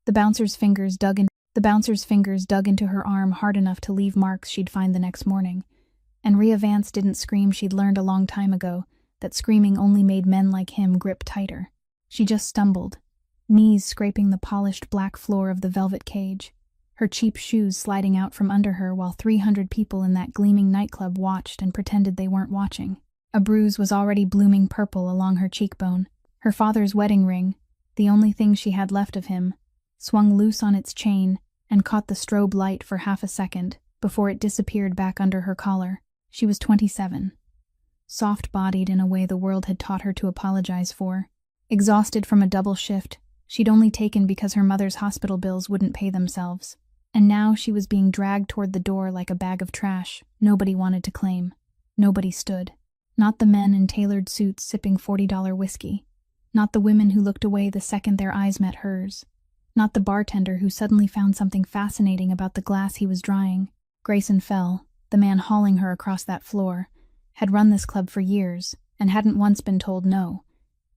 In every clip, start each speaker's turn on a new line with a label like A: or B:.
A: The bouncer's fingers dug into her arm hard enough to leave marks she'd find the next morning. And Rhea Vance didn't scream she'd learned a long time ago, that screaming only made men like him grip tighter. She just stumbled, knees scraping the polished black floor of the velvet cage, her cheap shoes sliding out from under her while 300 people in that gleaming nightclub watched and pretended they weren't watching. A bruise was already blooming purple along her cheekbone. Her father's wedding ring, the only thing she had left of him, swung loose on its chain and caught the strobe light for half a second before it disappeared back under her collar. She was 27. Soft-bodied in a way the world had taught her to apologize for. Exhausted from a double shift she'd only taken because her mother's hospital bills wouldn't pay themselves. And now she was being dragged toward the door like a bag of trash nobody wanted to claim. Nobody stood. Not the men in tailored suits sipping $40 whiskey. Not the women who looked away the second their eyes met hers. Not the bartender who suddenly found something fascinating about the glass he was drying. Grayson Fell, the man hauling her across that floor, had run this club for years and hadn't once been told no.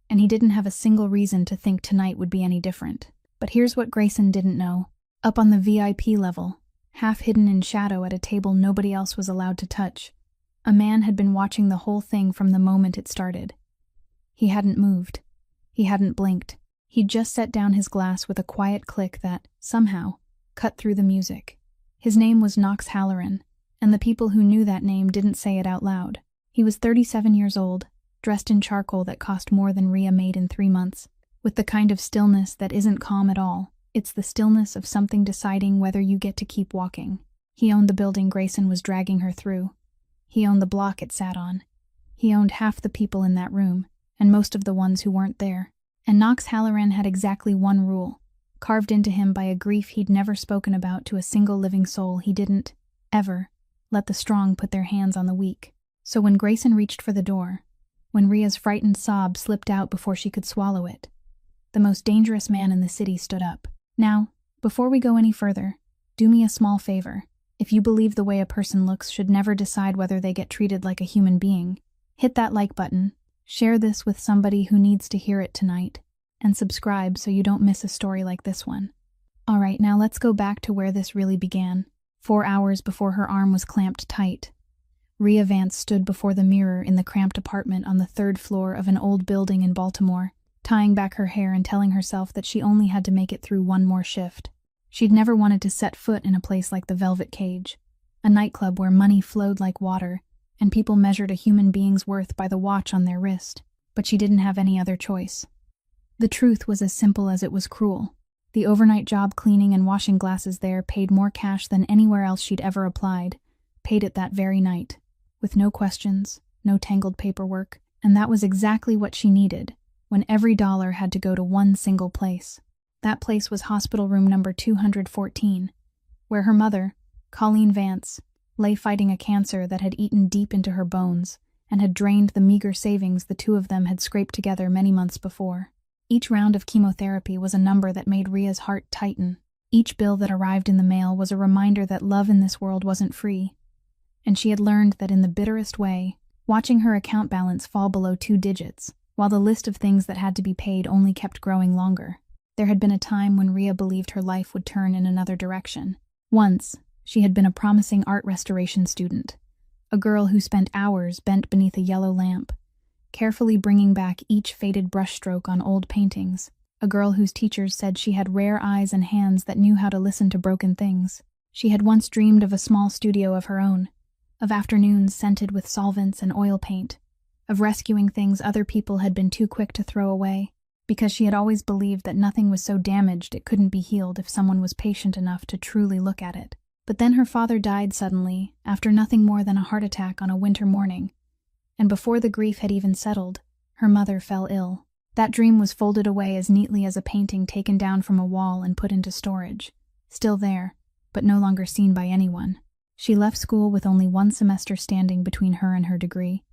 A: And he didn't have a single reason to think tonight would be any different. But here's what Grayson didn't know. Up on the VIP level, half hidden in shadow at a table nobody else was allowed to touch, a man had been watching the whole thing from the moment it started. He hadn't moved. He hadn't blinked. He'd just set down his glass with a quiet click that, somehow, cut through the music. His name was Knox Halloran, and the people who knew that name didn't say it out loud. He was 37 years old, dressed in charcoal that cost more than Rhea made in 3 months, with the kind of stillness that isn't calm at all. It's the stillness of something deciding whether you get to keep walking. He owned the building Grayson was dragging her through. He owned the block it sat on. He owned half the people in that room, and most of the ones who weren't there. And Knox Halloran had exactly one rule, carved into him by a grief he'd never spoken about to a single living soul. He didn't, ever, let the strong put their hands on the weak. So when Grayson reached for the door, when Rhea's frightened sob slipped out before she could swallow it, the most dangerous man in the city stood up. Now, before we go any further, do me a small favor. If you believe the way a person looks should never decide whether they get treated like a human being, hit that like button, share this with somebody who needs to hear it tonight, and subscribe so you don't miss a story like this one. Alright, now let's go back to where this really began. 4 hours before her arm was clamped tight, Rhea Vance stood before the mirror in the cramped apartment on the 3rd floor of an old building in Baltimore, tying back her hair and telling herself that she only had to make it through one more shift. She'd never wanted to set foot in a place like the Velvet Cage, a nightclub where money flowed like water, and people measured a human being's worth by the watch on their wrist, but she didn't have any other choice. The truth was as simple as it was cruel. The overnight job cleaning and washing glasses there paid more cash than anywhere else she'd ever applied, paid it that very night, with no questions, no tangled paperwork, and that was exactly what she needed, when every dollar had to go to one single place. That place was hospital room number 214, where her mother, Colleen Vance, lay fighting a cancer that had eaten deep into her bones and had drained the meager savings the two of them had scraped together many months before. Each round of chemotherapy was a number that made Rhea's heart tighten. Each bill that arrived in the mail was a reminder that love in this world wasn't free. And she had learned that in the bitterest way, watching her account balance fall below 2 digits, while the list of things that had to be paid only kept growing longer. There had been a time when Rhea believed her life would turn in another direction. Once, she had been a promising art restoration student, a girl who spent hours bent beneath a yellow lamp, carefully bringing back each faded brushstroke on old paintings, a girl whose teachers said she had rare eyes and hands that knew how to listen to broken things. She had once dreamed of a small studio of her own, of afternoons scented with solvents and oil paint, of rescuing things other people had been too quick to throw away, because she had always believed that nothing was so damaged it couldn't be healed if someone was patient enough to truly look at it. But then her father died suddenly, after nothing more than a heart attack on a winter morning, and before the grief had even settled, her mother fell ill. That dream was folded away as neatly as a painting taken down from a wall and put into storage, still there, but no longer seen by anyone. She left school with only 1 semester standing between her and her degree,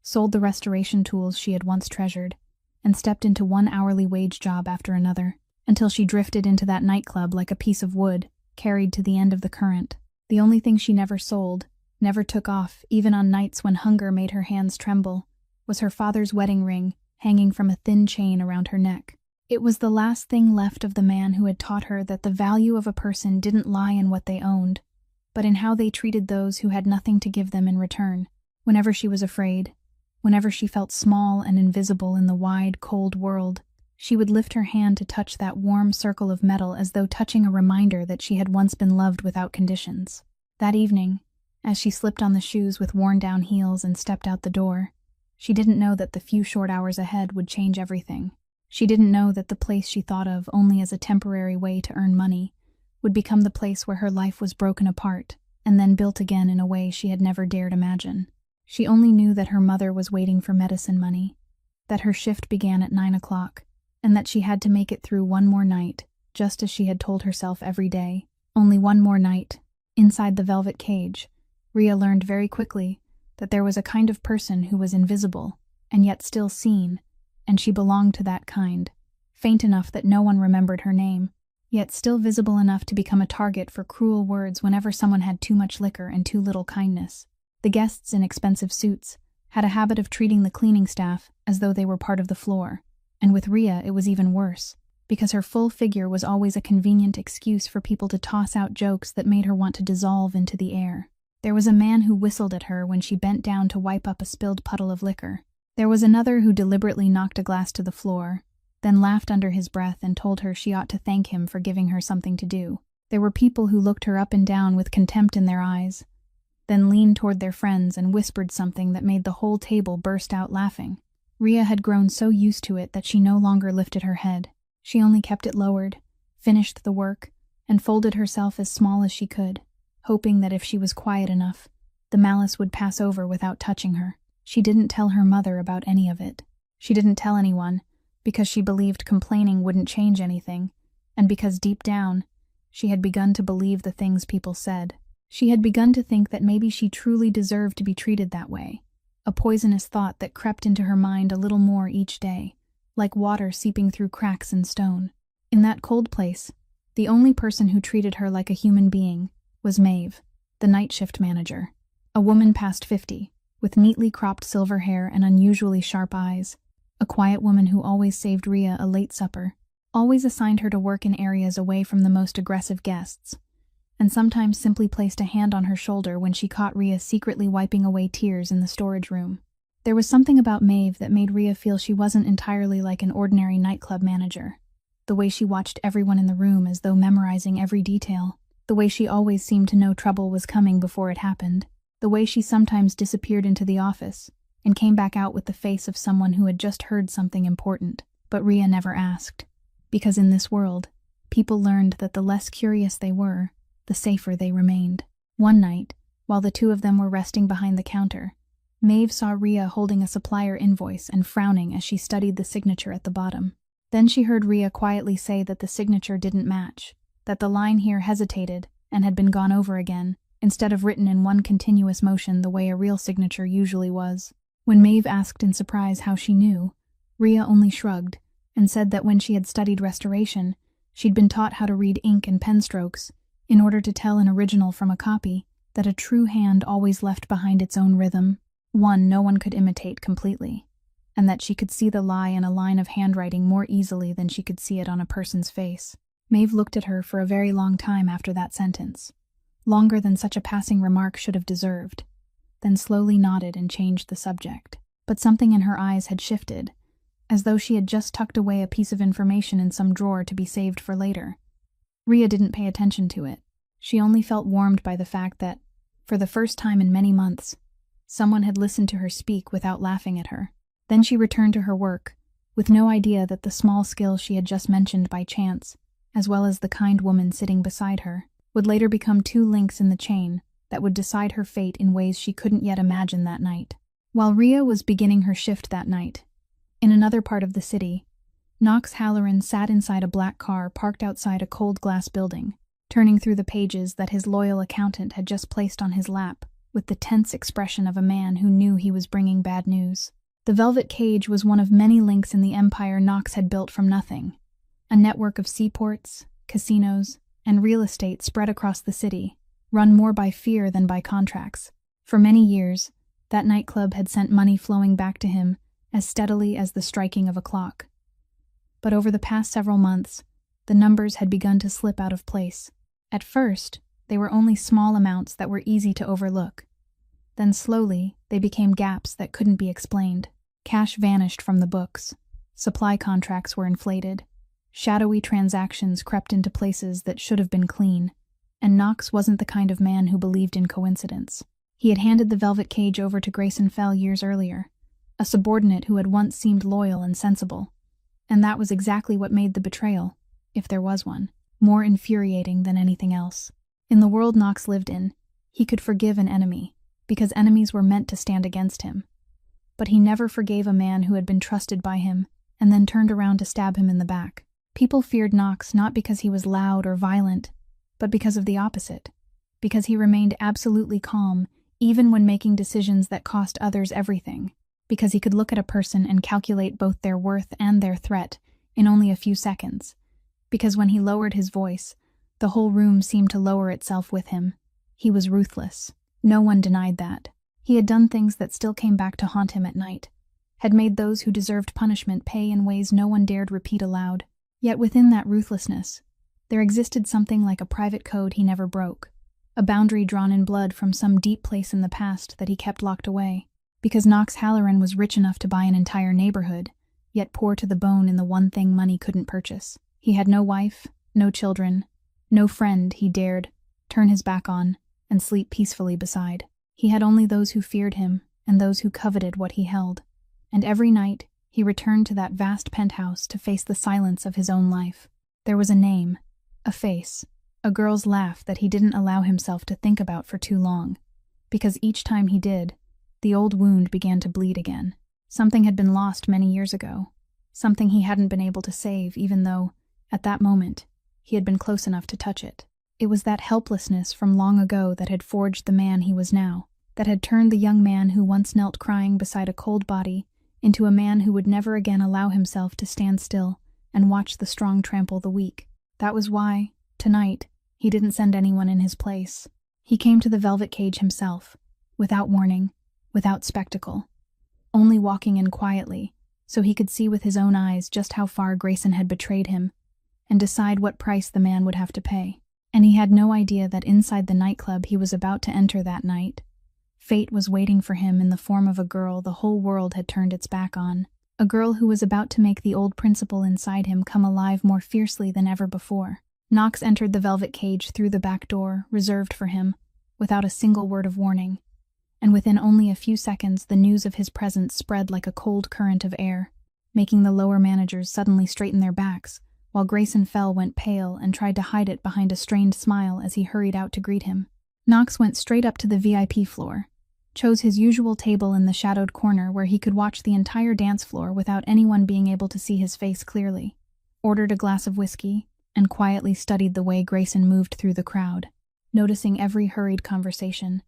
A: sold the restoration tools she had once treasured, and stepped into one hourly wage job after another, until she drifted into that nightclub like a piece of wood, carried to the end of the current. The only thing she never sold, never took off, even on nights when hunger made her hands tremble, was her father's wedding ring hanging from a thin chain around her neck. It was the last thing left of the man who had taught her that the value of a person didn't lie in what they owned, but in how they treated those who had nothing to give them in return. Whenever she was afraid, whenever she felt small and invisible in the wide, cold world, she would lift her hand to touch that warm circle of metal as though touching a reminder that she had once been loved without conditions. That evening, as she slipped on the shoes with worn-down heels and stepped out the door, she didn't know that the few short hours ahead would change everything. She didn't know that the place she thought of only as a temporary way to earn money would become the place where her life was broken apart and then built again in a way she had never dared imagine. She only knew that her mother was waiting for medicine money, that her shift began at 9 o'clock, and that she had to make it through one more night, just as she had told herself every day. Only one more night. Inside the velvet cage, Rhea learned very quickly that there was a kind of person who was invisible and yet still seen, and she belonged to that kind, faint enough that no one remembered her name, yet still visible enough to become a target for cruel words whenever someone had too much liquor and too little kindness. The guests in expensive suits had a habit of treating the cleaning staff as though they were part of the floor, and with Rhea it was even worse, because her full figure was always a convenient excuse for people to toss out jokes that made her want to dissolve into the air. There was a man who whistled at her when she bent down to wipe up a spilled puddle of liquor. There was another who deliberately knocked a glass to the floor, then laughed under his breath and told her she ought to thank him for giving her something to do. There were people who looked her up and down with contempt in their eyes, then leaned toward their friends and whispered something that made the whole table burst out laughing. Rhea had grown so used to it that she no longer lifted her head. She only kept it lowered, finished the work, and folded herself as small as she could, hoping that if she was quiet enough, the malice would pass over without touching her. She didn't tell her mother about any of it. She didn't tell anyone, because she believed complaining wouldn't change anything, and because deep down, she had begun to believe the things people said. She had begun to think that maybe she truly deserved to be treated that way, a poisonous thought that crept into her mind a little more each day, like water seeping through cracks in stone. In that cold place, the only person who treated her like a human being was Maeve, the night shift manager, a woman past 50, with neatly cropped silver hair and unusually sharp eyes, a quiet woman who always saved Rhea a late supper, always assigned her to work in areas away from the most aggressive guests, and sometimes simply placed a hand on her shoulder when she caught Rhea secretly wiping away tears in the storage room. There was something about Maeve that made Rhea feel she wasn't entirely like an ordinary nightclub manager. The way she watched everyone in the room as though memorizing every detail, the way she always seemed to know trouble was coming before it happened, the way she sometimes disappeared into the office and came back out with the face of someone who had just heard something important. But Rhea never asked, because in this world, people learned that the less curious they were, the safer they remained. One night, while the two of them were resting behind the counter, Maeve saw Rhea holding a supplier invoice and frowning as she studied the signature at the bottom. Then she heard Rhea quietly say that the signature didn't match, that the line here hesitated and had been gone over again, instead of written in one continuous motion the way a real signature usually was. When Maeve asked in surprise how she knew, Rhea only shrugged and said that when she had studied restoration, she'd been taught how to read ink and pen strokes in order to tell an original from a copy, that a true hand always left behind its own rhythm, one no one could imitate completely, and that she could see the lie in a line of handwriting more easily than she could see it on a person's face. Maeve looked at her for a very long time after that sentence, longer than such a passing remark should have deserved, then slowly nodded and changed the subject. But something in her eyes had shifted, as though she had just tucked away a piece of information in some drawer to be saved for later. Rhea didn't pay attention to it. She only felt warmed by the fact that, for the first time in many months, someone had listened to her speak without laughing at her. Then she returned to her work, with no idea that the small skill she had just mentioned by chance, as well as the kind woman sitting beside her, would later become two links in the chain that would decide her fate in ways she couldn't yet imagine that night. While Rhea was beginning her shift that night, in another part of the city, Knox Halloran sat inside a black car parked outside a cold glass building, turning through the pages that his loyal accountant had just placed on his lap, with the tense expression of a man who knew he was bringing bad news. The velvet cage was one of many links in the empire Knox had built from nothing, a network of seaports, casinos, and real estate spread across the city, run more by fear than by contracts. For many years, that nightclub had sent money flowing back to him as steadily as the striking of a clock. But over the past several months, the numbers had begun to slip out of place. At first, they were only small amounts that were easy to overlook. Then slowly, they became gaps that couldn't be explained. Cash vanished from the books. Supply contracts were inflated. Shadowy transactions crept into places that should have been clean. And Knox wasn't the kind of man who believed in coincidence. He had handed the velvet cage over to Grayson Fell years earlier, a subordinate who had once seemed loyal and sensible. And that was exactly what made the betrayal, if there was one, more infuriating than anything else. In the world Knox lived in, he could forgive an enemy, because enemies were meant to stand against him. But he never forgave a man who had been trusted by him and then turned around to stab him in the back. People feared Knox not because he was loud or violent, but because of the opposite, because he remained absolutely calm even when making decisions that cost others everything, because he could look at a person and calculate both their worth and their threat in only a few seconds, because when he lowered his voice, the whole room seemed to lower itself with him. He was ruthless. No one denied that. He had done things that still came back to haunt him at night, had made those who deserved punishment pay in ways no one dared repeat aloud. Yet within that ruthlessness, there existed something like a private code he never broke, a boundary drawn in blood from some deep place in the past that he kept locked away. Because Knox Halloran was rich enough to buy an entire neighborhood, yet poor to the bone in the one thing money couldn't purchase. He had no wife, no children, no friend he dared turn his back on and sleep peacefully beside. He had only those who feared him and those who coveted what he held. And every night, he returned to that vast penthouse to face the silence of his own life. There was a name, a face, a girl's laugh that he didn't allow himself to think about for too long, because each time he did, the old wound began to bleed again. Something had been lost many years ago, something he hadn't been able to save even though, at that moment, he had been close enough to touch it. It was that helplessness from long ago that had forged the man he was now, that had turned the young man who once knelt crying beside a cold body into a man who would never again allow himself to stand still and watch the strong trample the weak. That was why, tonight, he didn't send anyone in his place. He came to the velvet cage himself, without warning, without spectacle, only walking in quietly, so he could see with his own eyes just how far Grayson had betrayed him, and decide what price the man would have to pay. And he had no idea that inside the nightclub he was about to enter that night, fate was waiting for him in the form of a girl the whole world had turned its back on, a girl who was about to make the old principle inside him come alive more fiercely than ever before. Knox entered the velvet cage through the back door, reserved for him, without a single word of warning, and within only a few seconds the news of his presence spread like a cold current of air, making the lower managers suddenly straighten their backs, while Grayson Fell went pale and tried to hide it behind a strained smile as he hurried out to greet him. Knox went straight up to the VIP floor, chose his usual table in the shadowed corner where he could watch the entire dance floor without anyone being able to see his face clearly, ordered a glass of whiskey, and quietly studied the way Grayson moved through the crowd, noticing every hurried conversation,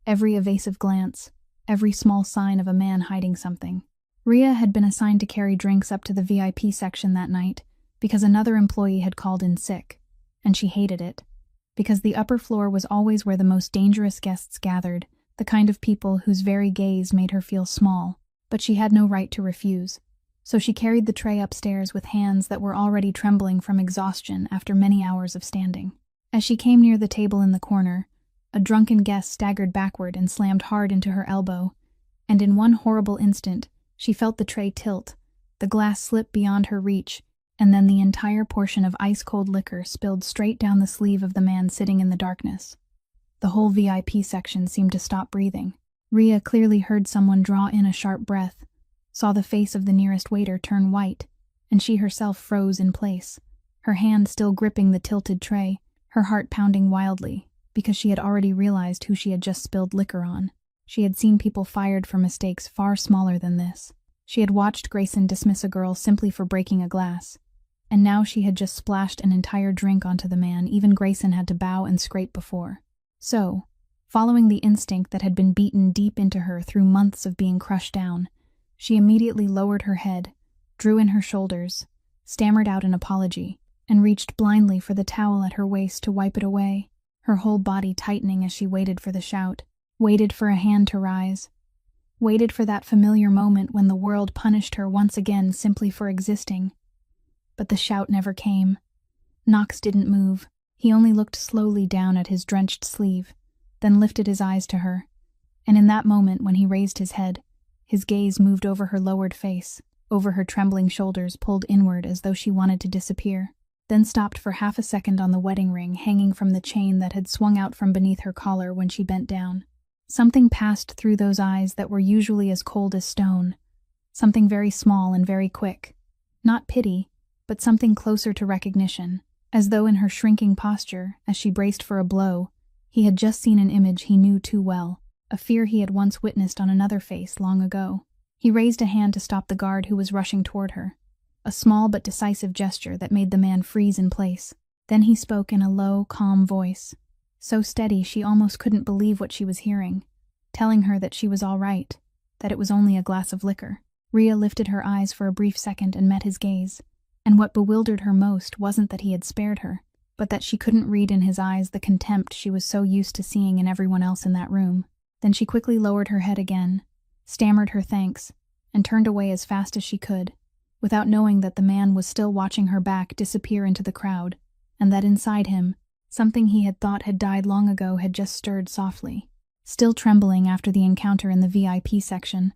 A: every evasive glance, every small sign of a man hiding something. Rhea had been assigned to carry drinks up to the VIP section that night because another employee had called in sick, and she hated it, because the upper floor was always where the most dangerous guests gathered, the kind of people whose very gaze made her feel small, but she had no right to refuse. So she carried the tray upstairs with hands that were already trembling from exhaustion after many hours of standing. As she came near the table in the corner, a drunken guest staggered backward and slammed hard into her elbow, and in one horrible instant, she felt the tray tilt, the glass slip beyond her reach, and then the entire portion of ice-cold liquor spilled straight down the sleeve of the man sitting in the darkness. The whole VIP section seemed to stop breathing. Rhea clearly heard someone draw in a sharp breath, saw the face of the nearest waiter turn white, and she herself froze in place, her hand still gripping the tilted tray, her heart pounding wildly, because she had already realized who she had just spilled liquor on. She had seen people fired for mistakes far smaller than this. She had watched Grayson dismiss a girl simply for breaking a glass, and now she had just splashed an entire drink onto the man even Grayson had to bow and scrape before. So, following the instinct that had been beaten deep into her through months of being crushed down, she immediately lowered her head, drew in her shoulders, stammered out an apology, and reached blindly for the towel at her waist to wipe it away, her whole body tightening as she waited for the shout, waited for a hand to rise, waited for that familiar moment when the world punished her once again simply for existing. but the shout never came. Knox didn't move. He only looked slowly down at his drenched sleeve, then lifted his eyes to her. And in that moment, when he raised his head, his gaze moved over her lowered face, over her trembling shoulders pulled inward as though she wanted to disappear, then stopped for half a second on the wedding ring hanging from the chain that had swung out from beneath her collar when she bent down. Something passed through those eyes that were usually as cold as stone. Something very small and very quick. Not pity, but something closer to recognition, as though in her shrinking posture, as she braced for a blow, he had just seen an image he knew too well, a fear he had once witnessed on another face long ago. He raised a hand to stop the guard who was rushing toward her, a small but decisive gesture that made the man freeze in place. Then he spoke in a low, calm voice, so steady she almost couldn't believe what she was hearing, telling her that she was all right, that it was only a glass of liquor. Rhea lifted her eyes for a brief second and met his gaze, and what bewildered her most wasn't that he had spared her, but that she couldn't read in his eyes the contempt she was so used to seeing in everyone else in that room. Then she quickly lowered her head again, stammered her thanks, and turned away as fast as she could, without knowing that the man was still watching her back disappear into the crowd, and that inside him, something he had thought had died long ago had just stirred softly. Still trembling after the encounter in the VIP section,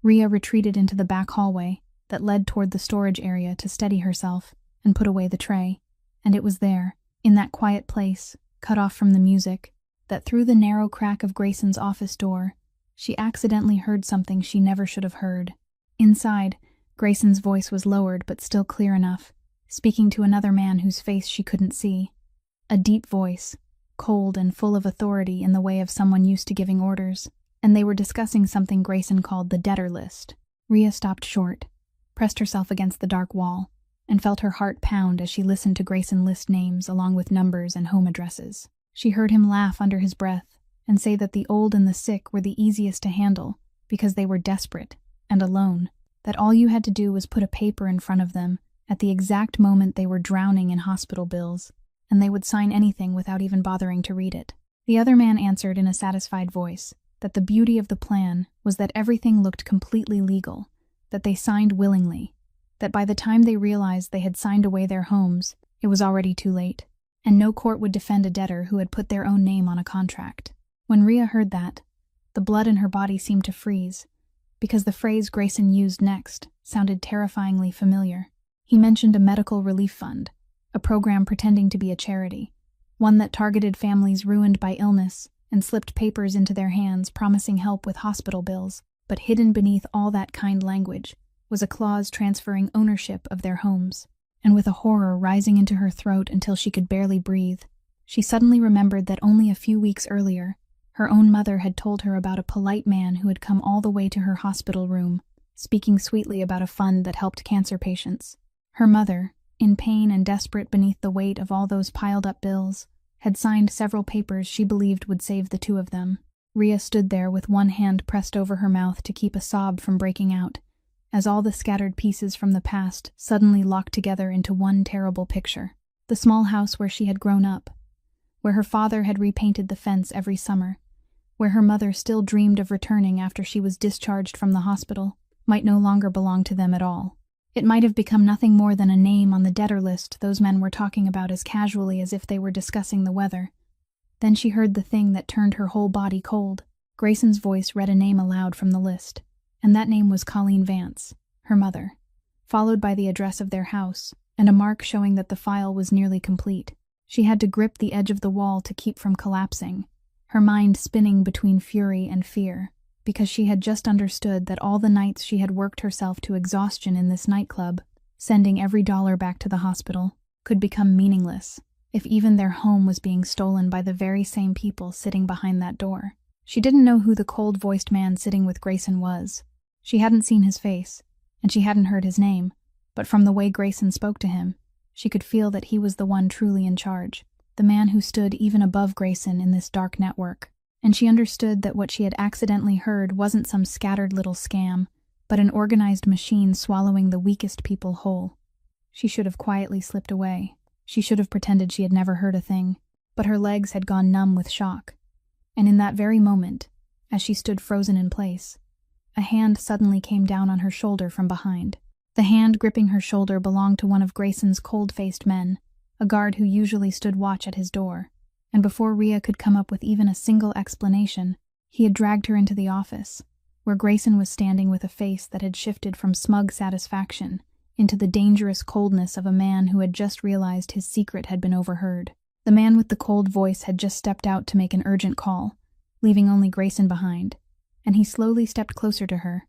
A: Rhea retreated into the back hallway that led toward the storage area to steady herself and put away the tray. And it was there, in that quiet place, cut off from the music, that through the narrow crack of Grayson's office door, she accidentally heard something she never should have heard. Inside, Grayson's voice was lowered but still clear enough, speaking to another man whose face she couldn't see. A deep voice, cold and full of authority in the way of someone used to giving orders, and they were discussing something Grayson called the debtor list. Rhea stopped short, pressed herself against the dark wall, and felt her heart pound as she listened to Grayson list names along with numbers and home addresses. She heard him laugh under his breath and say that the old and the sick were the easiest to handle because they were desperate and alone, that all you had to do was put a paper in front of them at the exact moment they were drowning in hospital bills, and they would sign anything without even bothering to read it. The other man answered in a satisfied voice that the beauty of the plan was that everything looked completely legal, that they signed willingly, that by the time they realized they had signed away their homes, it was already too late, and no court would defend a debtor who had put their own name on a contract. When Rhea heard that, the blood in her body seemed to freeze, because the phrase Grayson used next sounded terrifyingly familiar. He mentioned a medical relief fund, a program pretending to be a charity, one that targeted families ruined by illness and slipped papers into their hands promising help with hospital bills, but hidden beneath all that kind language was a clause transferring ownership of their homes. And with a horror rising into her throat until she could barely breathe, she suddenly remembered that only a few weeks earlier, her own mother had told her about a polite man who had come all the way to her hospital room, speaking sweetly about a fund that helped cancer patients. Her mother, in pain and desperate beneath the weight of all those piled-up bills, had signed several papers she believed would save the two of them. Rhea stood there with one hand pressed over her mouth to keep a sob from breaking out, as all the scattered pieces from the past suddenly locked together into one terrible picture. The small house where she had grown up, where her father had repainted the fence every summer, where her mother still dreamed of returning after she was discharged from the hospital, might no longer belong to them at all. It might have become nothing more than a name on the debtor list those men were talking about as casually as if they were discussing the weather. Then she heard the thing that turned her whole body cold. Grayson's voice read a name aloud from the list, and that name was Colleen Vance, her mother, followed by the address of their house, and a mark showing that the file was nearly complete. She had to grip the edge of the wall to keep from collapsing, her mind spinning between fury and fear, because she had just understood that all the nights she had worked herself to exhaustion in this nightclub, sending every dollar back to the hospital, could become meaningless if even their home was being stolen by the very same people sitting behind that door. She didn't know who the cold-voiced man sitting with Grayson was. She hadn't seen his face, and she hadn't heard his name, but from the way Grayson spoke to him, she could feel that he was the one truly in charge, the man who stood even above Grayson in this dark network. And she understood that what she had accidentally heard wasn't some scattered little scam, but an organized machine swallowing the weakest people whole. She should have quietly slipped away. She should have pretended she had never heard a thing, but her legs had gone numb with shock. And in that very moment, as she stood frozen in place, a hand suddenly came down on her shoulder from behind. The hand gripping her shoulder belonged to one of Grayson's cold-faced men, a guard who usually stood watch at his door, and before Rhea could come up with even a single explanation, he had dragged her into the office, where Grayson was standing with a face that had shifted from smug satisfaction into the dangerous coldness of a man who had just realized his secret had been overheard. The man with the cold voice had just stepped out to make an urgent call, leaving only Grayson behind, and he slowly stepped closer to her,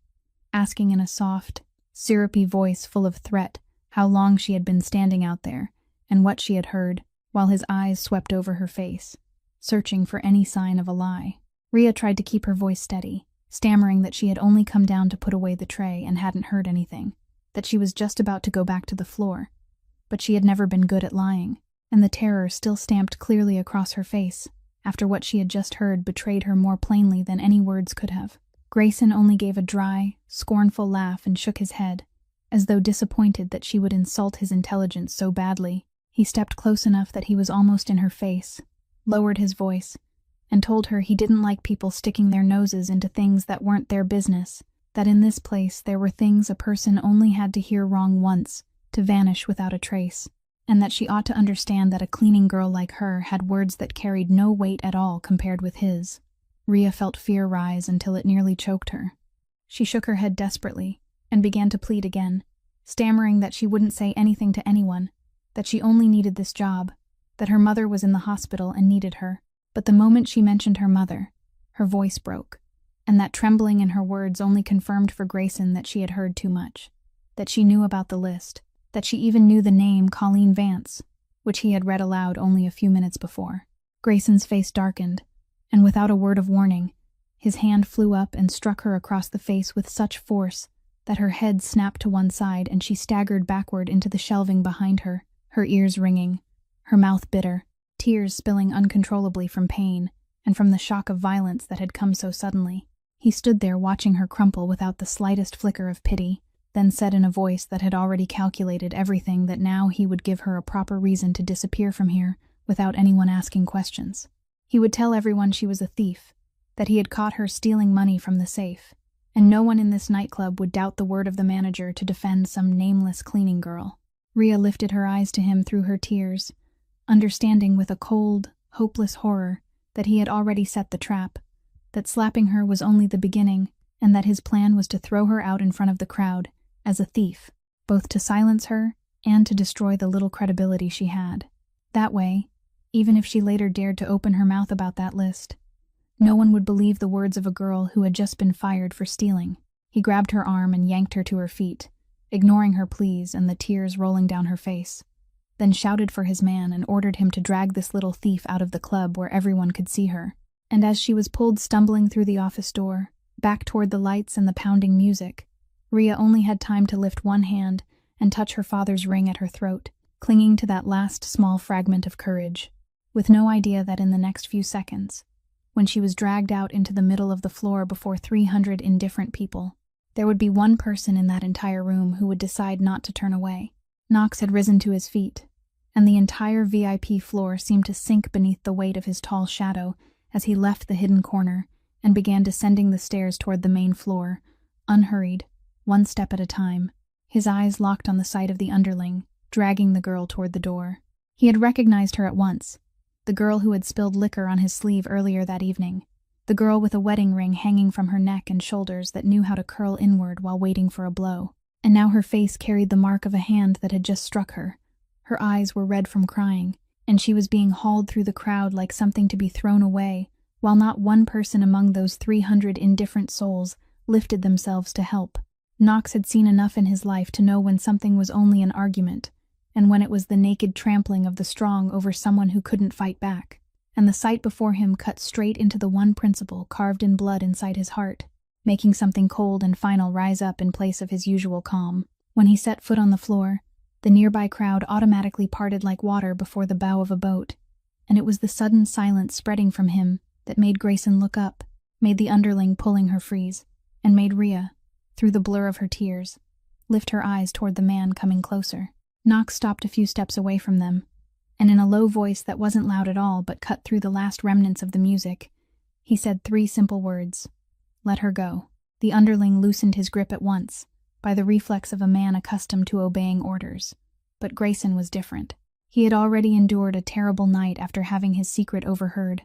A: asking in a soft, syrupy voice full of threat how long she had been standing out there and what she had heard, while his eyes swept over her face, searching for any sign of a lie. Rhea tried to keep her voice steady, stammering that she had only come down to put away the tray and hadn't heard anything, that she was just about to go back to the floor. But she had never been good at lying, and the terror still stamped clearly across her face, after what she had just heard betrayed her more plainly than any words could have. Grayson only gave a dry, scornful laugh and shook his head, as though disappointed that she would insult his intelligence so badly. He stepped close enough that he was almost in her face, lowered his voice, and told her he didn't like people sticking their noses into things that weren't their business, that in this place there were things a person only had to hear wrong once to vanish without a trace, and that she ought to understand that a cleaning girl like her had words that carried no weight at all compared with his. Rhea felt fear rise until it nearly choked her. She shook her head desperately and began to plead again, stammering that she wouldn't say anything to anyone, that she only needed this job, that her mother was in the hospital and needed her. But the moment she mentioned her mother, her voice broke, and that trembling in her words only confirmed for Grayson that she had heard too much, that she knew about the list, that she even knew the name Colleen Vance, which he had read aloud only a few minutes before. Grayson's face darkened, and without a word of warning, his hand flew up and struck her across the face with such force that her head snapped to one side and she staggered backward into the shelving behind her, her ears ringing, her mouth bitter, tears spilling uncontrollably from pain and from the shock of violence that had come so suddenly. He stood there watching her crumple without the slightest flicker of pity, then said in a voice that had already calculated everything that now he would give her a proper reason to disappear from here without anyone asking questions. He would tell everyone she was a thief, that he had caught her stealing money from the safe, and no one in this nightclub would doubt the word of the manager to defend some nameless cleaning girl. Rhea lifted her eyes to him through her tears, understanding with a cold, hopeless horror that he had already set the trap, that slapping her was only the beginning, and that his plan was to throw her out in front of the crowd as a thief, both to silence her and to destroy the little credibility she had. That way, even if she later dared to open her mouth about that list, no one would believe the words of a girl who had just been fired for stealing. He grabbed her arm and yanked her to her feet, ignoring her pleas and the tears rolling down her face, then shouted for his man and ordered him to drag this little thief out of the club where everyone could see her. And as she was pulled stumbling through the office door, back toward the lights and the pounding music, Rhea only had time to lift one hand and touch her father's ring at her throat, clinging to that last small fragment of courage, with no idea that in the next few seconds, when she was dragged out into the middle of the floor before 300 indifferent people, there would be one person in that entire room who would decide not to turn away. Knox had risen to his feet, and the entire VIP floor seemed to sink beneath the weight of his tall shadow as he left the hidden corner and began descending the stairs toward the main floor, unhurried, one step at a time, his eyes locked on the sight of the underling, dragging the girl toward the door. He had recognized her at once, the girl who had spilled liquor on his sleeve earlier that evening, the girl with a wedding ring hanging from her neck and shoulders that knew how to curl inward while waiting for a blow. And now her face carried the mark of a hand that had just struck her. Her eyes were red from crying, and she was being hauled through the crowd like something to be thrown away, while not one person among those 300 indifferent souls lifted themselves to help. Knox had seen enough in his life to know when something was only an argument, and when it was the naked trampling of the strong over someone who couldn't fight back. And the sight before him cut straight into the one principle carved in blood inside his heart, making something cold and final rise up in place of his usual calm. When he set foot on the floor, the nearby crowd automatically parted like water before the bow of a boat, and it was the sudden silence spreading from him that made Grayson look up, made the underling pulling her freeze, and made Rhea, through the blur of her tears, lift her eyes toward the man coming closer. Knox stopped a few steps away from them, and in a low voice that wasn't loud at all but cut through the last remnants of the music, he said 3 simple words: "Let her go." The underling loosened his grip at once, by the reflex of a man accustomed to obeying orders. But Grayson was different. He had already endured a terrible night after having his secret overheard,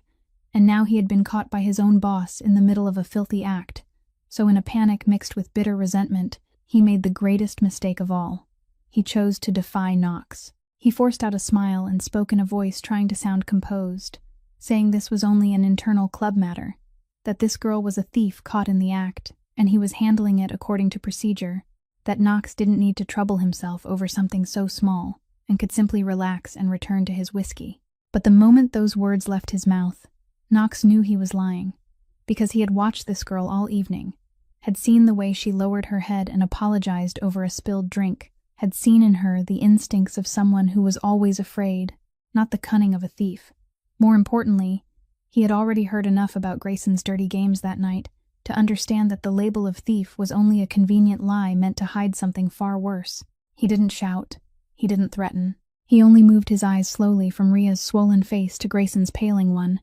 A: and now he had been caught by his own boss in the middle of a filthy act. So in a panic mixed with bitter resentment, he made the greatest mistake of all. He chose to defy Knox. He forced out a smile and spoke in a voice trying to sound composed, saying this was only an internal club matter, that this girl was a thief caught in the act, and he was handling it according to procedure, that Knox didn't need to trouble himself over something so small, and could simply relax and return to his whiskey. But the moment those words left his mouth, Knox knew he was lying, because he had watched this girl all evening, had seen the way she lowered her head and apologized over a spilled drink, had seen in her the instincts of someone who was always afraid, not the cunning of a thief. More importantly, he had already heard enough about Grayson's dirty games that night to understand that the label of thief was only a convenient lie meant to hide something far worse. He didn't shout. He didn't threaten. He only moved his eyes slowly from Ria's swollen face to Grayson's paling one,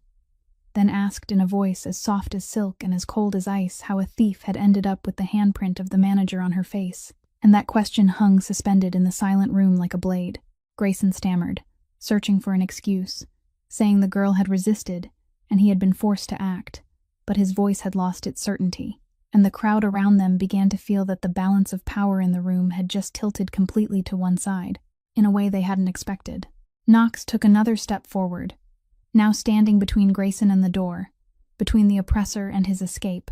A: then asked in a voice as soft as silk and as cold as ice how a thief had ended up with the handprint of the manager on her face. And that question hung suspended in the silent room like a blade. Grayson stammered, searching for an excuse, saying the girl had resisted and he had been forced to act, but his voice had lost its certainty, and the crowd around them began to feel that the balance of power in the room had just tilted completely to one side, in a way they hadn't expected. Knox took another step forward, now standing between Grayson and the door, between the oppressor and his escape,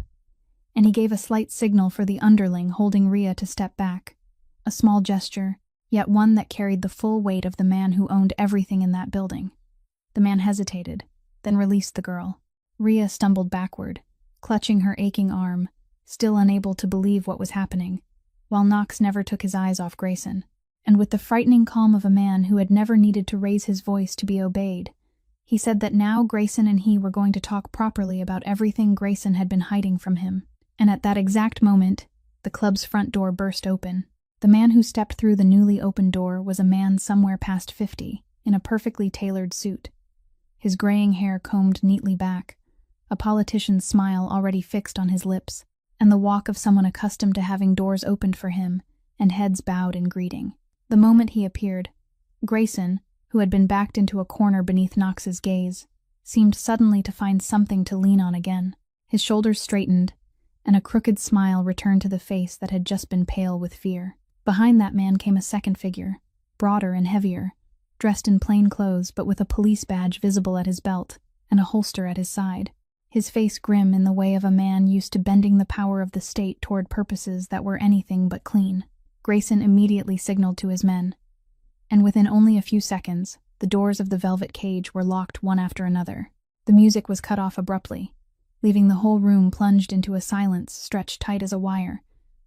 A: and he gave a slight signal for the underling holding Ria to step back, a small gesture, yet one that carried the full weight of the man who owned everything in that building. The man hesitated, then released the girl. Ria stumbled backward, clutching her aching arm, still unable to believe what was happening, while Knox never took his eyes off Grayson, and with the frightening calm of a man who had never needed to raise his voice to be obeyed, he said that now Grayson and he were going to talk properly about everything Grayson had been hiding from him. And at that exact moment, the club's front door burst open. The man who stepped through the newly opened door was a man somewhere past 50, in a perfectly tailored suit. His graying hair combed neatly back, a politician's smile already fixed on his lips, and the walk of someone accustomed to having doors opened for him and heads bowed in greeting. The moment he appeared, Grayson, who had been backed into a corner beneath Knox's gaze, seemed suddenly to find something to lean on again. His shoulders straightened, and a crooked smile returned to the face that had just been pale with fear. Behind that man came a second figure, broader and heavier, dressed in plain clothes but with a police badge visible at his belt and a holster at his side, his face grim in the way of a man used to bending the power of the state toward purposes that were anything but clean. Grayson immediately signaled to his men, and within only a few seconds, the doors of the velvet cage were locked one after another. The music was cut off abruptly, leaving the whole room plunged into a silence stretched tight as a wire,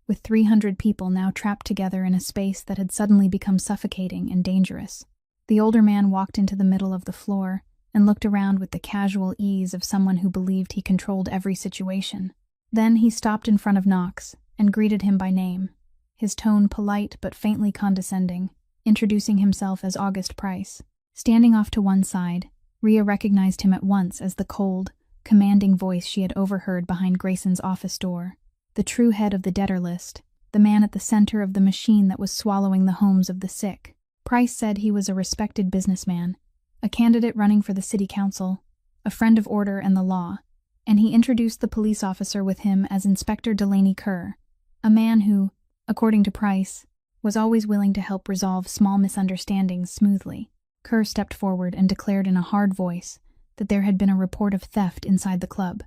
A: with 300 people now trapped together in a space that had suddenly become suffocating and dangerous. The older man walked into the middle of the floor and looked around with the casual ease of someone who believed he controlled every situation. Then he stopped in front of Knox and greeted him by name, his tone polite but faintly condescending, introducing himself as August Price. Standing off to one side, Ria recognized him at once as the cold, commanding voice she had overheard behind Grayson's office door, the true head of the debtor list, the man at the center of the machine that was swallowing the homes of the sick. Price said he was a respected businessman, a candidate running for the city council, a friend of order and the law, and he introduced the police officer with him as Inspector Delaney Kerr, a man who, according to Price, was always willing to help resolve small misunderstandings smoothly. Kerr stepped forward and declared in a hard voice that there had been a report of theft inside the club,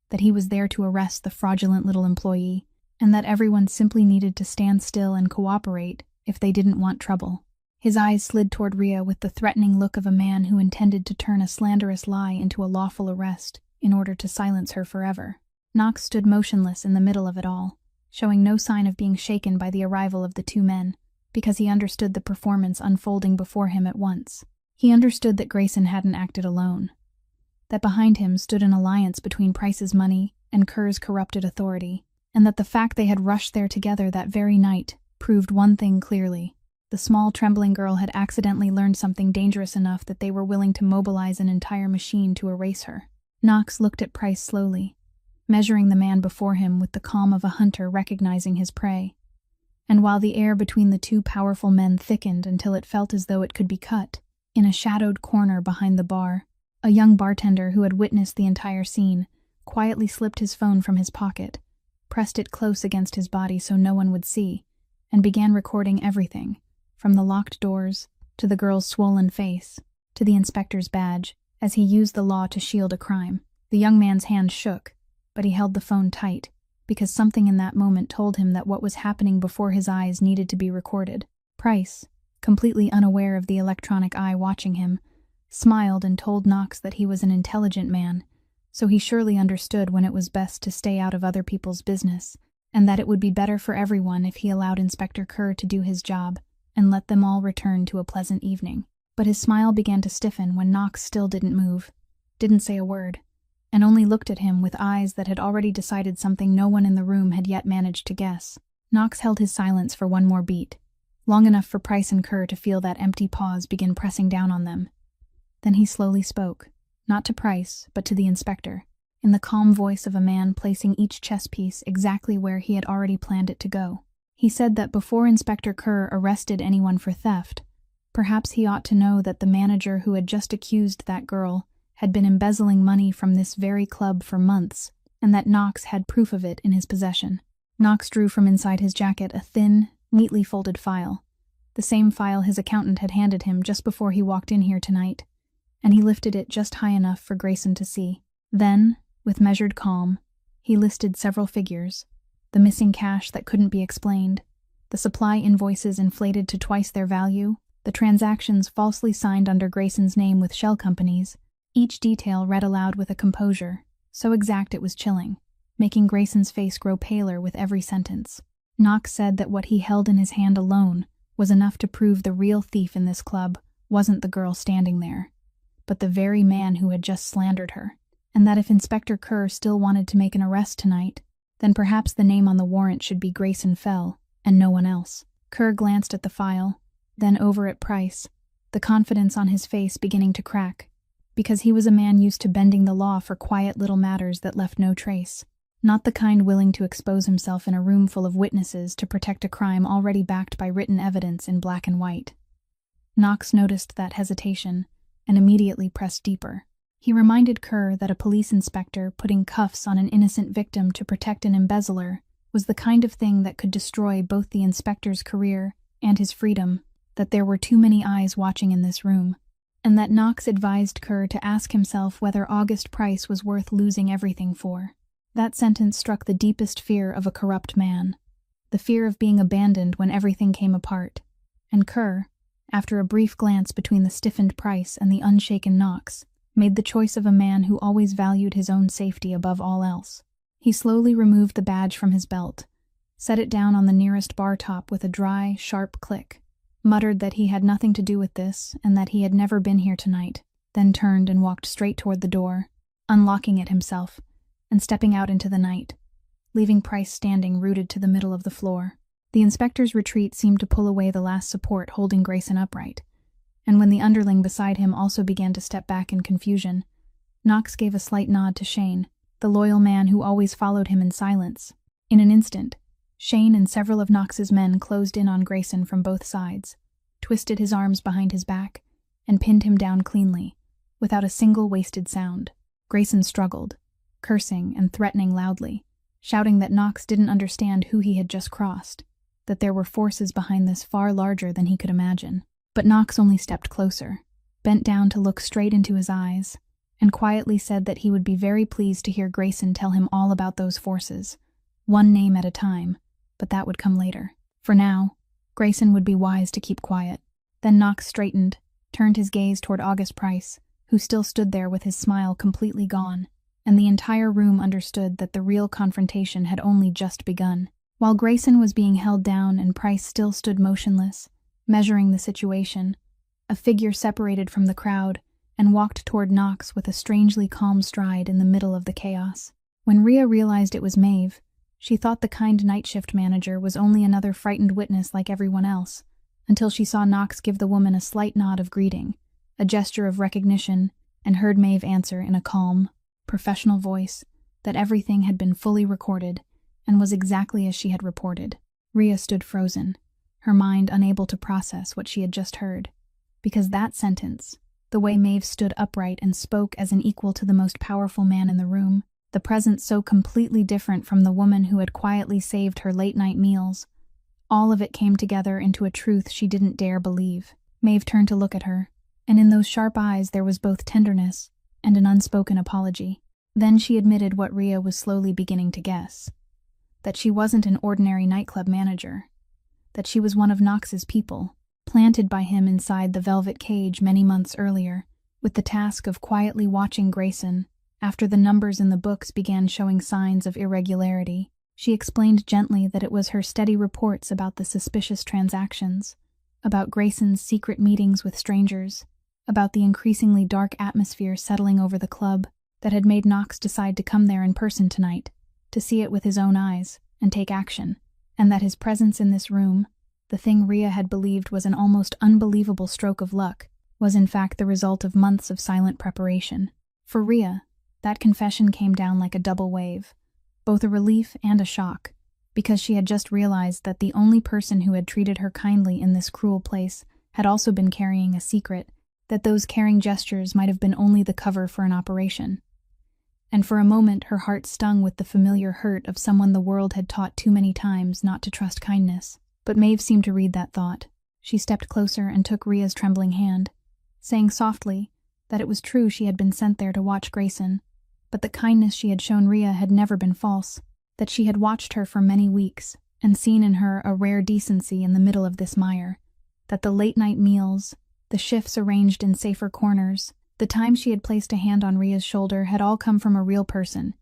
A: that he was there to arrest the fraudulent little employee, and that everyone simply needed to stand still and cooperate if they didn't want trouble. His eyes slid toward Ria with the threatening look of a man who intended to turn a slanderous lie into a lawful arrest in order to silence her forever. Knox stood motionless in the middle of it all, showing no sign of being shaken by the arrival of the two men, because he understood the performance unfolding before him at once. He understood that Grayson hadn't acted alone, that behind him stood an alliance between Price's money and Kerr's corrupted authority, and that the fact they had rushed there together that very night proved one thing clearly. The small, trembling girl had accidentally learned something dangerous enough that they were willing to mobilize an entire machine to erase her. Knox looked at Price slowly, measuring the man before him with the calm of a hunter recognizing his prey. And while the air between the two powerful men thickened until it felt as though it could be cut, in a shadowed corner behind the bar, a young bartender who had witnessed the entire scene quietly slipped his phone from his pocket, pressed it close against his body so no one would see, and began recording everything, from the locked doors, to the girl's swollen face, to the inspector's badge, as he used the law to shield a crime. The young man's hand shook, but he held the phone tight, because something in that moment told him that what was happening before his eyes needed to be recorded. Price, completely unaware of the electronic eye watching him, smiled and told Knox that he was an intelligent man, so he surely understood when it was best to stay out of other people's business, and that it would be better for everyone if he allowed Inspector Kerr to do his job and let them all return to a pleasant evening. But his smile began to stiffen when Knox still didn't move, didn't say a word, and only looked at him with eyes that had already decided something no one in the room had yet managed to guess. Knox held his silence for one more beat, long enough for Price and Kerr to feel that empty pause begin pressing down on them. Then he slowly spoke, not to Price, but to the inspector, in the calm voice of a man placing each chess piece exactly where he had already planned it to go. He said that before Inspector Kerr arrested anyone for theft, perhaps he ought to know that the manager who had just accused that girl had been embezzling money from this very club for months, and that Knox had proof of it in his possession. Knox drew from inside his jacket a thin, neatly folded file, the same file his accountant had handed him just before he walked in here tonight, and he lifted it just high enough for Grayson to see. Then, with measured calm, he listed several figures: the missing cash that couldn't be explained, the supply invoices inflated to twice their value, the transactions falsely signed under Grayson's name with shell companies, each detail read aloud with a composure so exact it was chilling, making Grayson's face grow paler with every sentence. Knox said that what he held in his hand alone was enough to prove the real thief in this club wasn't the girl standing there, but the very man who had just slandered her, and that if Inspector Kerr still wanted to make an arrest tonight, then perhaps the name on the warrant should be Grayson Fell, and no one else. Kerr glanced at the file, then over at Price, the confidence on his face beginning to crack, because he was a man used to bending the law for quiet little matters that left no trace, not the kind willing to expose himself in a room full of witnesses to protect a crime already backed by written evidence in black and white. Knox noticed that hesitation and immediately pressed deeper. He reminded Kerr that a police inspector putting cuffs on an innocent victim to protect an embezzler was the kind of thing that could destroy both the inspector's career and his freedom, that there were too many eyes watching in this room, and that Knox advised Kerr to ask himself whether August Price was worth losing everything for. That sentence struck the deepest fear of a corrupt man, the fear of being abandoned when everything came apart, and Kerr, after a brief glance between the stiffened Price and the unshaken Knox, made the choice of a man who always valued his own safety above all else. He slowly removed the badge from his belt, set it down on the nearest bar top with a dry, sharp click, muttered that he had nothing to do with this and that he had never been here tonight, then turned and walked straight toward the door, unlocking it himself, and stepping out into the night, leaving Price standing rooted to the middle of the floor. The inspector's retreat seemed to pull away the last support holding Grayson upright, and when the underling beside him also began to step back in confusion, Knox gave a slight nod to Shane, the loyal man who always followed him in silence. In an instant, Shane and several of Knox's men closed in on Grayson from both sides, twisted his arms behind his back, and pinned him down cleanly, without a single wasted sound. Grayson struggled, cursing and threatening loudly, shouting that Knox didn't understand who he had just crossed, that there were forces behind this far larger than he could imagine. But Knox only stepped closer, bent down to look straight into his eyes, and quietly said that he would be very pleased to hear Grayson tell him all about those forces, one name at a time, but that would come later. For now, Grayson would be wise to keep quiet. Then Knox straightened, turned his gaze toward August Price, who still stood there with his smile completely gone, and the entire room understood that the real confrontation had only just begun. While Grayson was being held down and Price still stood motionless, measuring the situation, a figure separated from the crowd and walked toward Knox with a strangely calm stride in the middle of the chaos. When Rhea realized it was Maeve, she thought the kind night shift manager was only another frightened witness like everyone else, until she saw Knox give the woman a slight nod of greeting, a gesture of recognition, and heard Maeve answer in a calm, professional voice that everything had been fully recorded and was exactly as she had reported. Rhea stood frozen, her mind unable to process what she had just heard. Because that sentence, the way Maeve stood upright and spoke as an equal to the most powerful man in the room, the presence so completely different from the woman who had quietly saved her late-night meals, all of it came together into a truth she didn't dare believe. Maeve turned to look at her, and in those sharp eyes there was both tenderness and an unspoken apology. Then she admitted what Rhea was slowly beginning to guess. That she wasn't an ordinary nightclub manager. That she was one of Knox's people, planted by him inside the velvet cage many months earlier, with the task of quietly watching Grayson after the numbers in the books began showing signs of irregularity. She explained gently that it was her steady reports about the suspicious transactions, about Grayson's secret meetings with strangers, about the increasingly dark atmosphere settling over the club that had made Knox decide to come there in person tonight, to see it with his own eyes and take action, and that his presence in this room, the thing Rhea had believed was an almost unbelievable stroke of luck, was in fact the result of months of silent preparation. For Rhea, that confession came down like a double wave, both a relief and a shock, because she had just realized that the only person who had treated her kindly in this cruel place had also been carrying a secret, that those caring gestures might have been only the cover for an operation. And for a moment her heart stung with the familiar hurt of someone the world had taught too many times not to trust kindness. But Maeve seemed to read that thought. She stepped closer and took Rhea's trembling hand, saying softly that it was true she had been sent there to watch Grayson, but the kindness she had shown Rhea had never been false, that she had watched her for many weeks and seen in her a rare decency in the middle of this mire, that the late-night meals, the shifts arranged in safer corners, the time she had placed a hand on Rhea's shoulder had all come from a real person,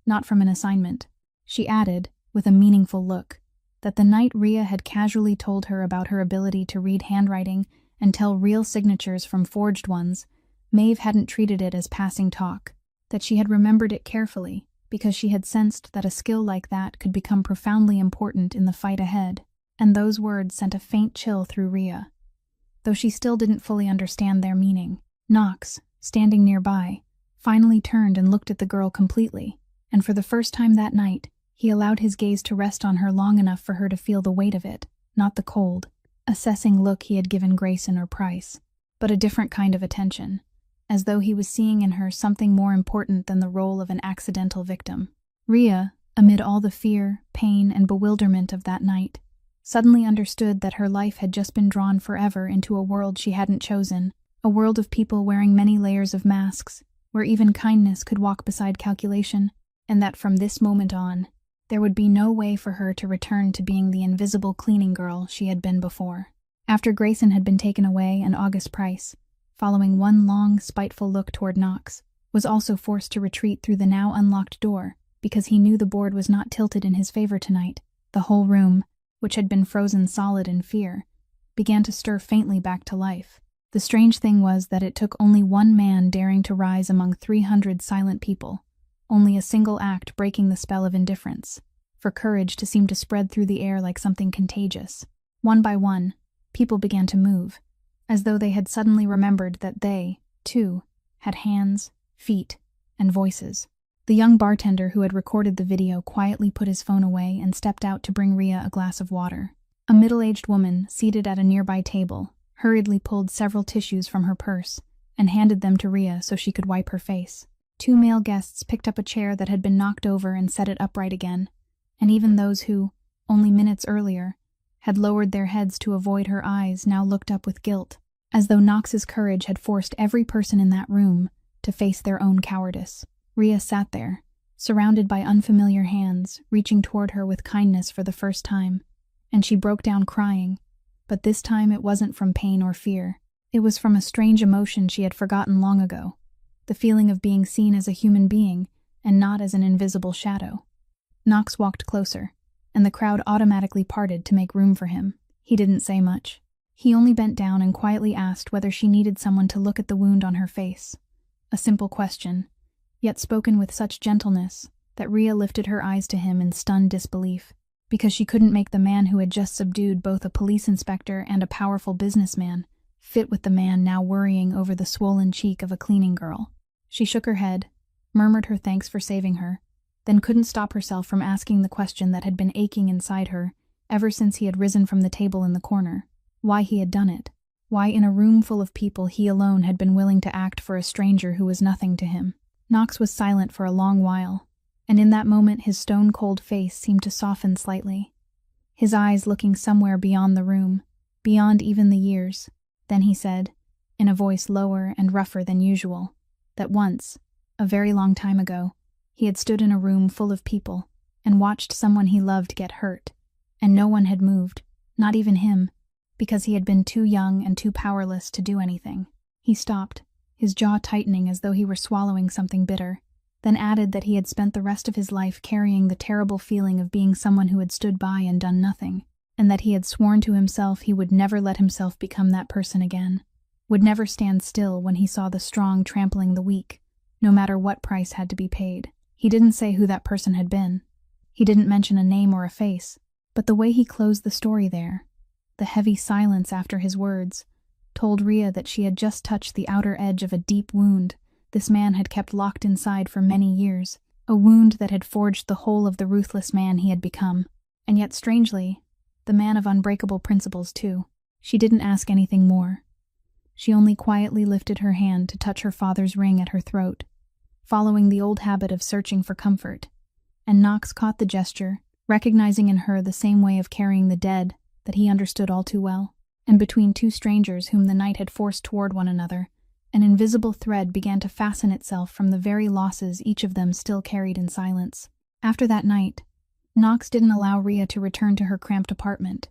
A: not from an assignment. She added, with a meaningful look, that the night Rhea had casually told her about her ability to read handwriting and tell real signatures from forged ones, Maeve hadn't treated it as passing talk, that she had remembered it carefully because she had sensed that a skill like that could become profoundly important in the fight ahead, and those words sent a faint chill through Rhea, though she still didn't fully understand their meaning. Knox, standing nearby, finally turned and looked at the girl completely, and for the first time that night, he allowed his gaze to rest on her long enough for her to feel the weight of it, not the cold, assessing look he had given Grayson or Price, but a different kind of attention, as though he was seeing in her something more important than the role of an accidental victim. Rhea, amid all the fear, pain, and bewilderment of that night, suddenly understood that her life had just been drawn forever into a world she hadn't chosen, a world of people wearing many layers of masks, where even kindness could walk beside calculation, and that from this moment on, there would be no way for her to return to being the invisible cleaning girl she had been before. After Grayson had been taken away and August Price, following one long, spiteful look toward Knox, was also forced to retreat through the now unlocked door because he knew the board was not tilted in his favor tonight, the whole room, which had been frozen solid in fear, began to stir faintly back to life. The strange thing was that it took only one man daring to rise among 300 silent people, only a single act breaking the spell of indifference, for courage to seem to spread through the air like something contagious. One by one, people began to move, as though they had suddenly remembered that they, too, had hands, feet, and voices. The young bartender who had recorded the video quietly put his phone away and stepped out to bring Rhea a glass of water. A middle-aged woman, seated at a nearby table, hurriedly pulled several tissues from her purse and handed them to Rhea so she could wipe her face. Two male guests picked up a chair that had been knocked over and set it upright again, and even those who, only minutes earlier, had lowered their heads to avoid her eyes now looked up with guilt, as though Knox's courage had forced every person in that room to face their own cowardice. Rhea sat there, surrounded by unfamiliar hands, reaching toward her with kindness for the first time, and she broke down crying, but this time it wasn't from pain or fear. It was from a strange emotion she had forgotten long ago, the feeling of being seen as a human being and not as an invisible shadow. Knox walked closer, and the crowd automatically parted to make room for him. He didn't say much. He only bent down and quietly asked whether she needed someone to look at the wound on her face. A simple question, yet spoken with such gentleness that Rhea lifted her eyes to him in stunned disbelief, because she couldn't make the man who had just subdued both a police inspector and a powerful businessman fit with the man now worrying over the swollen cheek of a cleaning girl. She shook her head, murmured her thanks for saving her, then couldn't stop herself from asking the question that had been aching inside her ever since he had risen from the table in the corner, why he had done it, why in a room full of people he alone had been willing to act for a stranger who was nothing to him. Knox was silent for a long while, and in that moment his stone-cold face seemed to soften slightly, his eyes looking somewhere beyond the room, beyond even the years. Then he said, in a voice lower and rougher than usual, that once, a very long time ago, he had stood in a room full of people and watched someone he loved get hurt, and no one had moved, not even him, because he had been too young and too powerless to do anything. He stopped, his jaw tightening as though he were swallowing something bitter, then added that he had spent the rest of his life carrying the terrible feeling of being someone who had stood by and done nothing, and that he had sworn to himself he would never let himself become that person again, would never stand still when he saw the strong trampling the weak, no matter what price had to be paid. He didn't say who that person had been. He didn't mention a name or a face, but the way he closed the story there, the heavy silence after his words, told Rhea that she had just touched the outer edge of a deep wound this man had kept locked inside for many years, a wound that had forged the whole of the ruthless man he had become. And yet, strangely, the man of unbreakable principles too. She didn't ask anything more. She only quietly lifted her hand to touch her father's ring at her throat, following the old habit of searching for comfort. And Knox caught the gesture, recognizing in her the same way of carrying the dead that he understood all too well. And between two strangers whom the night had forced toward one another, an invisible thread began to fasten itself from the very losses each of them still carried in silence. After that night, Knox didn't allow Rhea to return to her cramped apartment,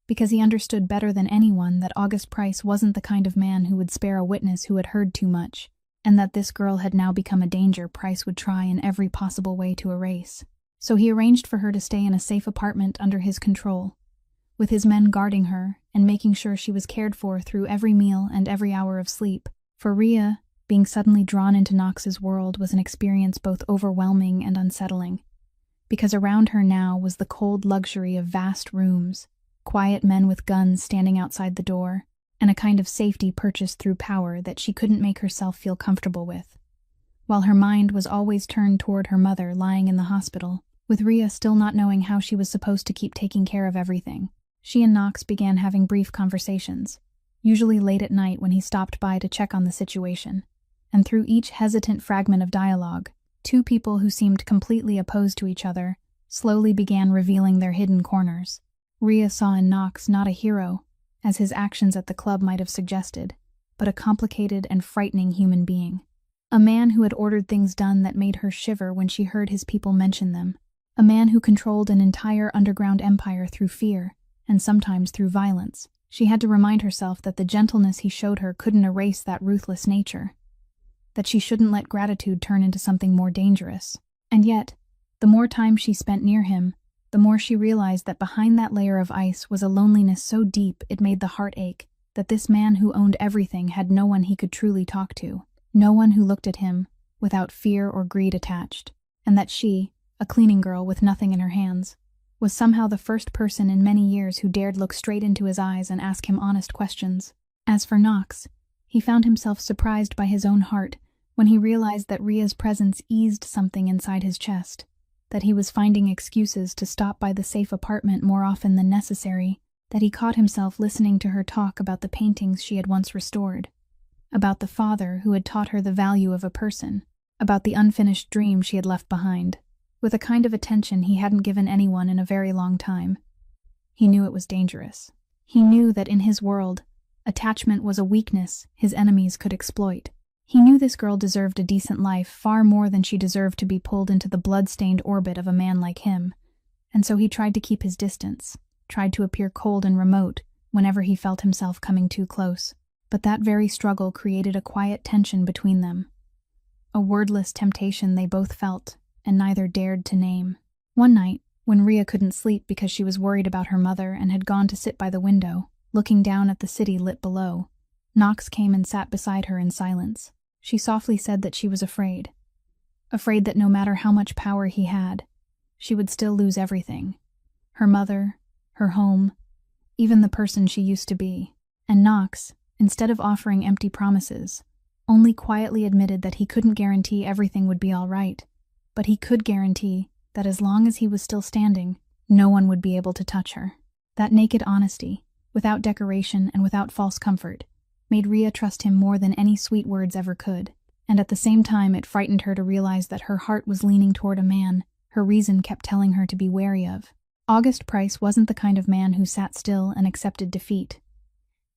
A: because he understood better than anyone that August Price wasn't the kind of man who would spare a witness who had heard too much, and that this girl had now become a danger Price would try in every possible way to erase. So he arranged for her to stay in a safe apartment under his control, with his men guarding her and making sure she was cared for through every meal and every hour of sleep. For Rhea, being suddenly drawn into Knox's world was an experience both overwhelming and unsettling, because around her now was the cold luxury of vast rooms, quiet men with guns standing outside the door, and a kind of safety purchased through power that she couldn't make herself feel comfortable with. While her mind was always turned toward her mother lying in the hospital, with Rhea still not knowing how she was supposed to keep taking care of everything, she and Knox began having brief conversations, usually late at night when he stopped by to check on the situation. And through each hesitant fragment of dialogue, two people who seemed completely opposed to each other slowly began revealing their hidden corners. Rhea saw in Knox not a hero, as his actions at the club might have suggested, but a complicated and frightening human being. A man who had ordered things done that made her shiver when she heard his people mention them. A man who controlled an entire underground empire through fear, and sometimes through violence. She had to remind herself that the gentleness he showed her couldn't erase that ruthless nature, that she shouldn't let gratitude turn into something more dangerous. And yet, the more time she spent near him, the more she realized that behind that layer of ice was a loneliness so deep it made the heart ache, that this man who owned everything had no one he could truly talk to, no one who looked at him without fear or greed attached, and that she, a cleaning girl with nothing in her hands, was somehow the first person in many years who dared look straight into his eyes and ask him honest questions. As for Knox, he found himself surprised by his own heart when he realized that Rhea's presence eased something inside his chest, that he was finding excuses to stop by the safe apartment more often than necessary, that he caught himself listening to her talk about the paintings she had once restored, about the father who had taught her the value of a person, about the unfinished dream she had left behind, with a kind of attention he hadn't given anyone in a very long time. He knew it was dangerous. He knew that in his world, attachment was a weakness his enemies could exploit. He knew this girl deserved a decent life far more than she deserved to be pulled into the blood-stained orbit of a man like him, and so he tried to keep his distance, tried to appear cold and remote whenever he felt himself coming too close. But that very struggle created a quiet tension between them, a wordless temptation they both felt and neither dared to name. One night, when Rhea couldn't sleep because she was worried about her mother and had gone to sit by the window, looking down at the city lit below, Knox came and sat beside her in silence. She softly said that she was afraid that no matter how much power he had, she would still lose everything. Her mother, her home, even the person she used to be. And Knox, instead of offering empty promises, only quietly admitted that he couldn't guarantee everything would be all right, but he could guarantee that as long as he was still standing, no one would be able to touch her. That naked honesty, without decoration and without false comfort, made Rhea trust him more than any sweet words ever could, and at the same time it frightened her to realize that her heart was leaning toward a man her reason kept telling her to be wary of. August Price wasn't the kind of man who sat still and accepted defeat.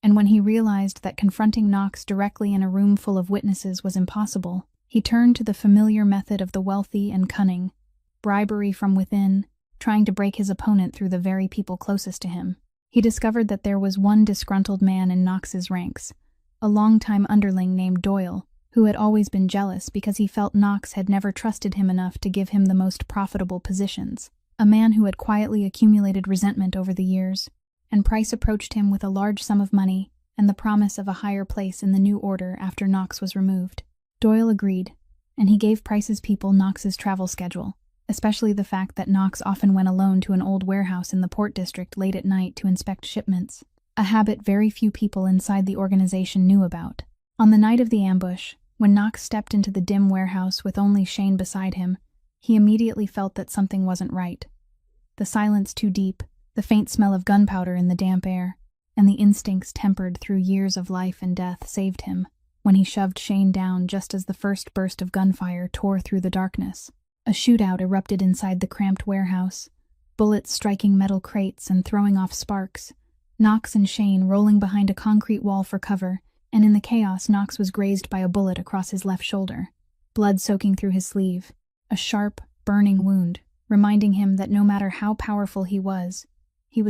A: And when he realized that confronting Knox directly in a room full of witnesses was impossible, he turned to the familiar method of the wealthy and cunning, bribery from within, trying to break his opponent through the very people closest to him. He discovered that there was one disgruntled man in Knox's ranks, a longtime underling named Doyle, who had always been jealous because he felt Knox had never trusted him enough to give him the most profitable positions. A man who had quietly accumulated resentment over the years, and Price approached him with a large sum of money and the promise of a higher place in the new order after Knox was removed. Doyle agreed, and he gave Price's people Knox's travel schedule, especially the fact that Knox often went alone to an old warehouse in the Port District late at night to inspect shipments, a habit very few people inside the organization knew about. On the night of the ambush, when Knox stepped into the dim warehouse with only Shane beside him, he immediately felt that something wasn't right. The silence too deep, the faint smell of gunpowder in the damp air, and the instincts tempered through years of life and death saved him when he shoved Shane down just as the first burst of gunfire tore through the darkness. A shootout erupted inside the cramped warehouse, bullets striking metal crates and throwing off sparks, Knox and Shane rolling behind a concrete wall for cover, and in the chaos Knox was grazed by a bullet across his left shoulder, blood soaking through his sleeve, a sharp, burning wound, reminding him that no matter how powerful he was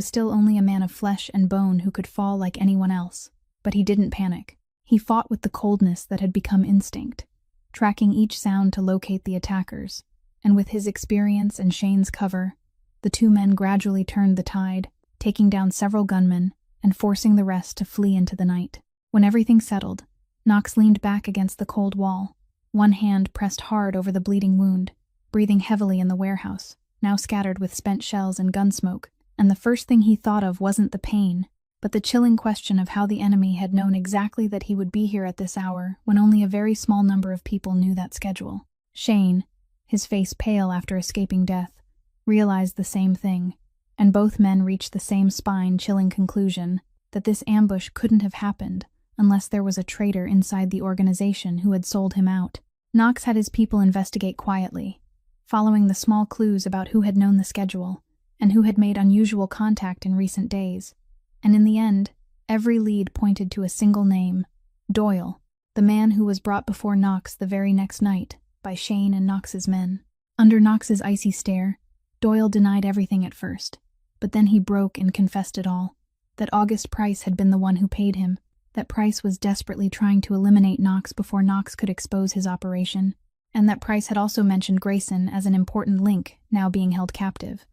A: still only a man of flesh and bone who could fall like anyone else. But he didn't panic. He fought with the coldness that had become instinct, tracking each sound to locate the attackers, and with his experience and Shane's cover, the two men gradually turned the tide, taking down several gunmen and forcing the rest to flee into the night. When everything settled, Knox leaned back against the cold wall, one hand pressed hard over the bleeding wound, breathing heavily in the warehouse, now scattered with spent shells and gun smoke, and the first thing he thought of wasn't the pain, but the chilling question of how the enemy had known exactly that he would be here at this hour when only a very small number of people knew that schedule. Shane, his face pale after escaping death, realized the same thing, and both men reached the same spine-chilling conclusion that this ambush couldn't have happened unless there was a traitor inside the organization who had sold him out. Knox had his people investigate quietly, following the small clues about who had known the schedule and who had made unusual contact in recent days. And in the end, every lead pointed to a single name, Doyle, the man who was brought before Knox the very next night by Shane and Knox's men. Under Knox's icy stare, Doyle denied everything at first, but then he broke and confessed it all, that August Price had been the one who paid him, that Price was desperately trying to eliminate Knox before Knox could expose his operation, and that Price had also mentioned Grayson as an important link now being held captive.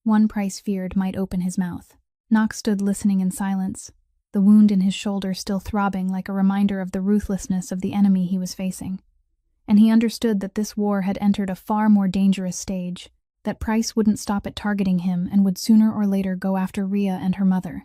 A: One Price feared might open his mouth. Knox stood listening in silence, the wound in his shoulder still throbbing like a reminder of the ruthlessness of the enemy he was facing. And he understood that this war had entered a far more dangerous stage, that Price wouldn't stop at targeting him and would sooner or later go after Rhea and her mother,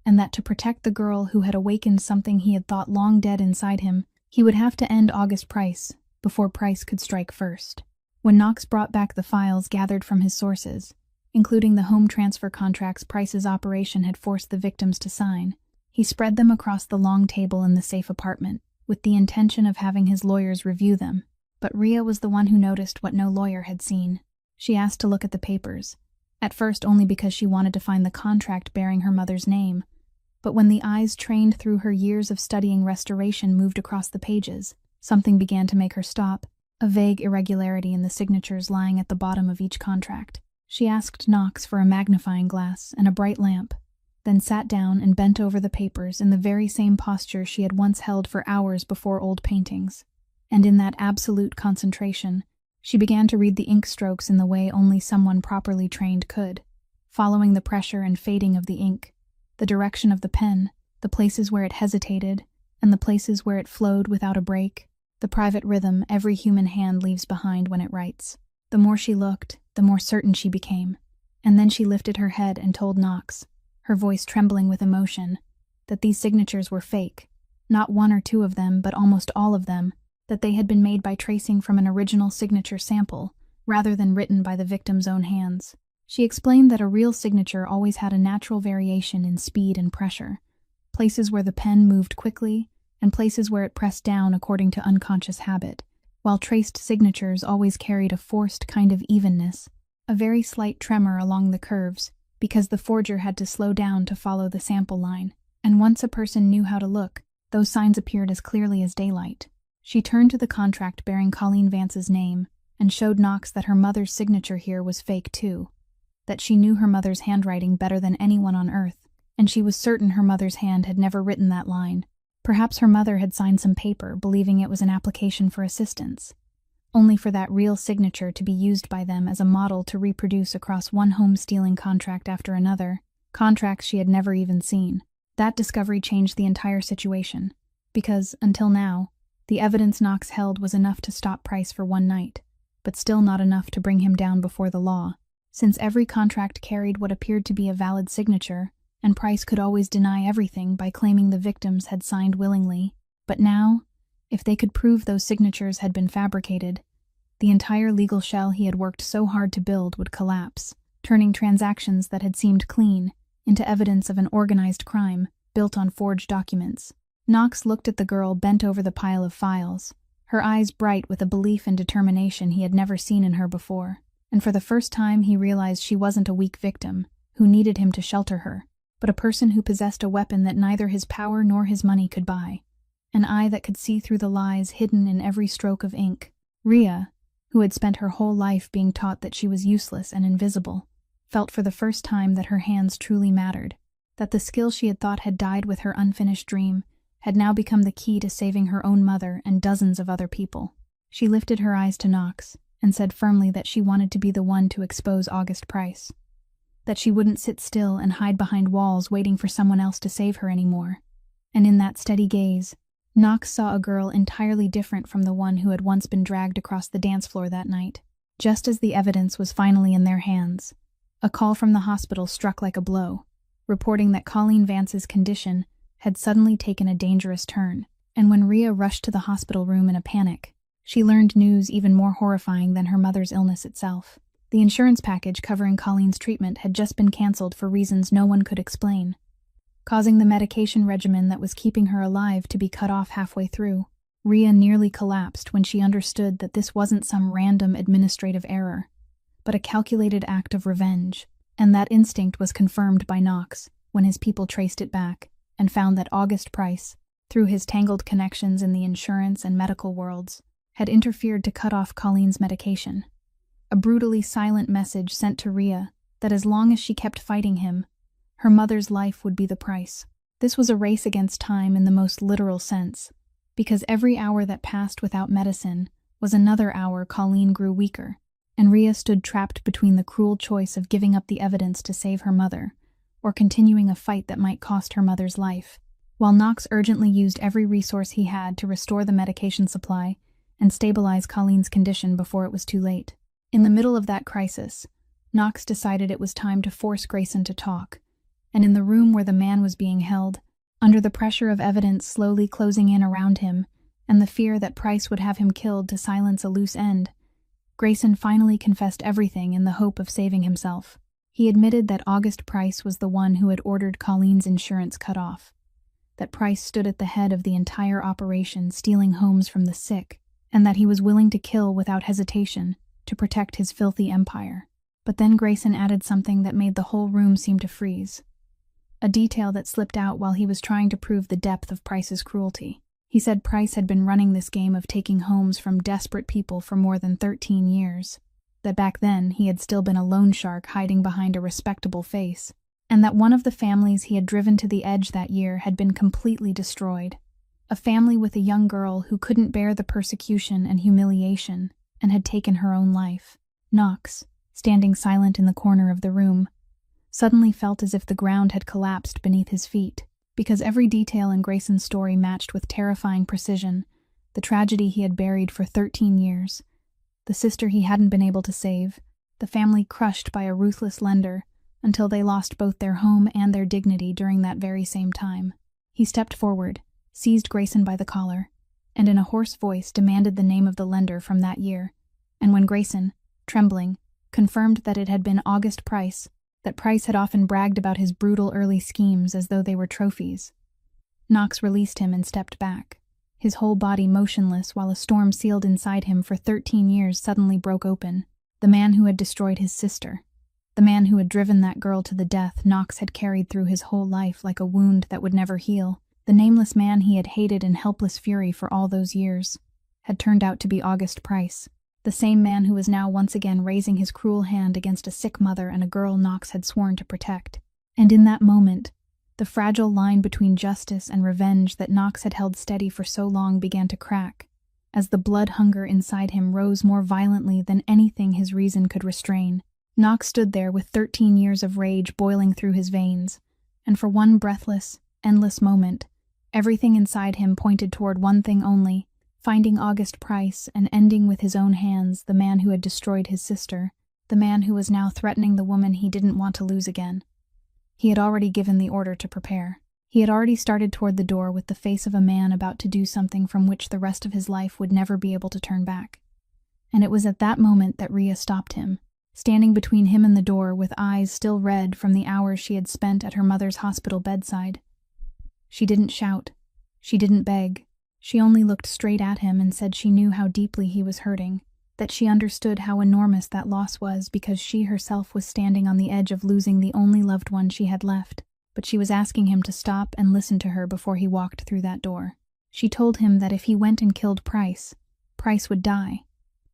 A: and that to protect the girl who had awakened something he had thought long dead inside him, he would have to end August Price before Price could strike first. When Knox brought back the files gathered from his sources, including the home transfer contracts Price's operation had forced the victims to sign, he spread them across the long table in the safe apartment, with the intention of having his lawyers review them. But Rhea was the one who noticed what no lawyer had seen. She asked to look at the papers, at first only because she wanted to find the contract bearing her mother's name, but when the eyes trained through her years of studying restoration moved across the pages, something began to make her stop, a vague irregularity in the signatures lying at the bottom of each contract. She asked Knox for a magnifying glass and a bright lamp, then sat down and bent over the papers in the very same posture she had once held for hours before old paintings. And in that absolute concentration, she began to read the ink strokes in the way only someone properly trained could, following the pressure and fading of the ink, the direction of the pen, the places where it hesitated, and the places where it flowed without a break, the private rhythm every human hand leaves behind when it writes. The more she looked, the more certain she became, and then she lifted her head and told Knox, her voice trembling with emotion, that these signatures were fake, not one or two of them, but almost all of them, that they had been made by tracing from an original signature sample, rather than written by the victim's own hands. She explained that a real signature always had a natural variation in speed and pressure, places where the pen moved quickly and places where it pressed down according to unconscious habit, while traced signatures always carried a forced kind of evenness, a very slight tremor along the curves, because the forger had to slow down to follow the sample line, and once a person knew how to look, those signs appeared as clearly as daylight. She turned to the contract bearing Colleen Vance's name and showed Knox that her mother's signature here was fake too, that she knew her mother's handwriting better than anyone on earth, and she was certain her mother's hand had never written that line. Perhaps her mother had signed some paper believing it was an application for assistance, only for that real signature to be used by them as a model to reproduce across one home-stealing contract after another, contracts she had never even seen. That discovery changed the entire situation, because, until now, the evidence Knox held was enough to stop Price for one night, but still not enough to bring him down before the law, since every contract carried what appeared to be a valid signature, and Price could always deny everything by claiming the victims had signed willingly. But now, if they could prove those signatures had been fabricated, the entire legal shell he had worked so hard to build would collapse, turning transactions that had seemed clean into evidence of an organized crime built on forged documents. Knox looked at the girl bent over the pile of files, her eyes bright with a belief and determination he had never seen in her before, and for the first time he realized she wasn't a weak victim who needed him to shelter her, but a person who possessed a weapon that neither his power nor his money could buy, an eye that could see through the lies hidden in every stroke of ink. Rhea, who had spent her whole life being taught that she was useless and invisible, felt for the first time that her hands truly mattered, that the skill she had thought had died with her unfinished dream had now become the key to saving her own mother and dozens of other people. She lifted her eyes to Knox and said firmly that she wanted to be the one to expose August Price, that she wouldn't sit still and hide behind walls waiting for someone else to save her anymore. And in that steady gaze, Knox saw a girl entirely different from the one who had once been dragged across the dance floor that night. Just as the evidence was finally in their hands, a call from the hospital struck like a blow, reporting that Colleen Vance's condition had suddenly taken a dangerous turn, and when Rhea rushed to the hospital room in a panic, she learned news even more horrifying than her mother's illness itself. The insurance package covering Colleen's treatment had just been canceled for reasons no one could explain, causing the medication regimen that was keeping her alive to be cut off halfway through. Rhea nearly collapsed when she understood that this wasn't some random administrative error, but a calculated act of revenge, and that instinct was confirmed by Knox when his people traced it back and found that August Price, through his tangled connections in the insurance and medical worlds, had interfered to cut off Colleen's medication. A brutally silent message sent to Rhea that as long as she kept fighting him, her mother's life would be the price. This was a race against time in the most literal sense, because every hour that passed without medicine was another hour Colleen grew weaker, and Rhea stood trapped between the cruel choice of giving up the evidence to save her mother, or continuing a fight that might cost her mother's life. While Knox urgently used every resource he had to restore the medication supply and stabilize Colleen's condition before it was too late. In the middle of that crisis, Knox decided it was time to force Grayson to talk, and in the room where the man was being held, under the pressure of evidence slowly closing in around him, and the fear that Price would have him killed to silence a loose end, Grayson finally confessed everything in the hope of saving himself. He admitted that August Price was the one who had ordered Colleen's insurance cut off, that Price stood at the head of the entire operation stealing homes from the sick, and that he was willing to kill without hesitation to protect his filthy empire. But then Grayson added something that made the whole room seem to freeze. A detail that slipped out while he was trying to prove the depth of Price's cruelty. He said Price had been running this game of taking homes from desperate people for more than 13 years, that back then he had still been a loan shark hiding behind a respectable face, and that one of the families he had driven to the edge that year had been completely destroyed. A family with a young girl who couldn't bear the persecution and humiliation and had taken her own life. Knox, standing silent in the corner of the room, suddenly felt as if the ground had collapsed beneath his feet, because every detail in Grayson's story matched with terrifying precision the tragedy he had buried for 13 years, the sister he hadn't been able to save, the family crushed by a ruthless lender until they lost both their home and their dignity during that very same time. He stepped forward, seized Grayson by the collar, and in a hoarse voice demanded the name of the lender from that year, and when Grayson, trembling, confirmed that it had been August Price, that Price had often bragged about his brutal early schemes as though they were trophies. Knox released him and stepped back, his whole body motionless while a storm sealed inside him for 13 years suddenly broke open. The man who had destroyed his sister, the man who had driven that girl to the death Knox had carried through his whole life like a wound that would never heal, the nameless man he had hated in helpless fury for all those years, had turned out to be August Price, the same man who was now once again raising his cruel hand against a sick mother and a girl Knox had sworn to protect. And in that moment, the fragile line between justice and revenge that Knox had held steady for so long began to crack, as the blood hunger inside him rose more violently than anything his reason could restrain. Knox stood there with 13 years of rage boiling through his veins, and for one breathless, endless moment, everything inside him pointed toward one thing only: finding August Price and ending with his own hands the man who had destroyed his sister, the man who was now threatening the woman he didn't want to lose again. He had already given the order to prepare. He had already started toward the door with the face of a man about to do something from which the rest of his life would never be able to turn back. And it was at that moment that Rhea stopped him, standing between him and the door with eyes still red from the hours she had spent at her mother's hospital bedside. She didn't shout. She didn't beg. She only looked straight at him and said she knew how deeply he was hurting, that she understood how enormous that loss was because she herself was standing on the edge of losing the only loved one she had left, but she was asking him to stop and listen to her before he walked through that door. She told him that if he went and killed Price, Price would die.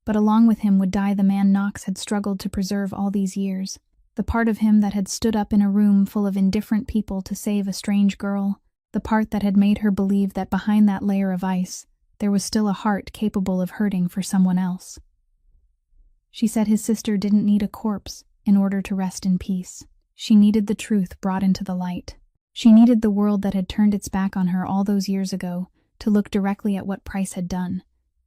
A: But along with him would die the man Knox had struggled to preserve all these years, the part of him that had stood up in a room full of indifferent people to save a strange girl, the part that had made her believe that behind that layer of ice, there was still a heart capable of hurting for someone else. She said his sister didn't need a corpse in order to rest in peace. She needed the truth brought into the light. She needed the world that had turned its back on her all those years ago to look directly at what Price had done,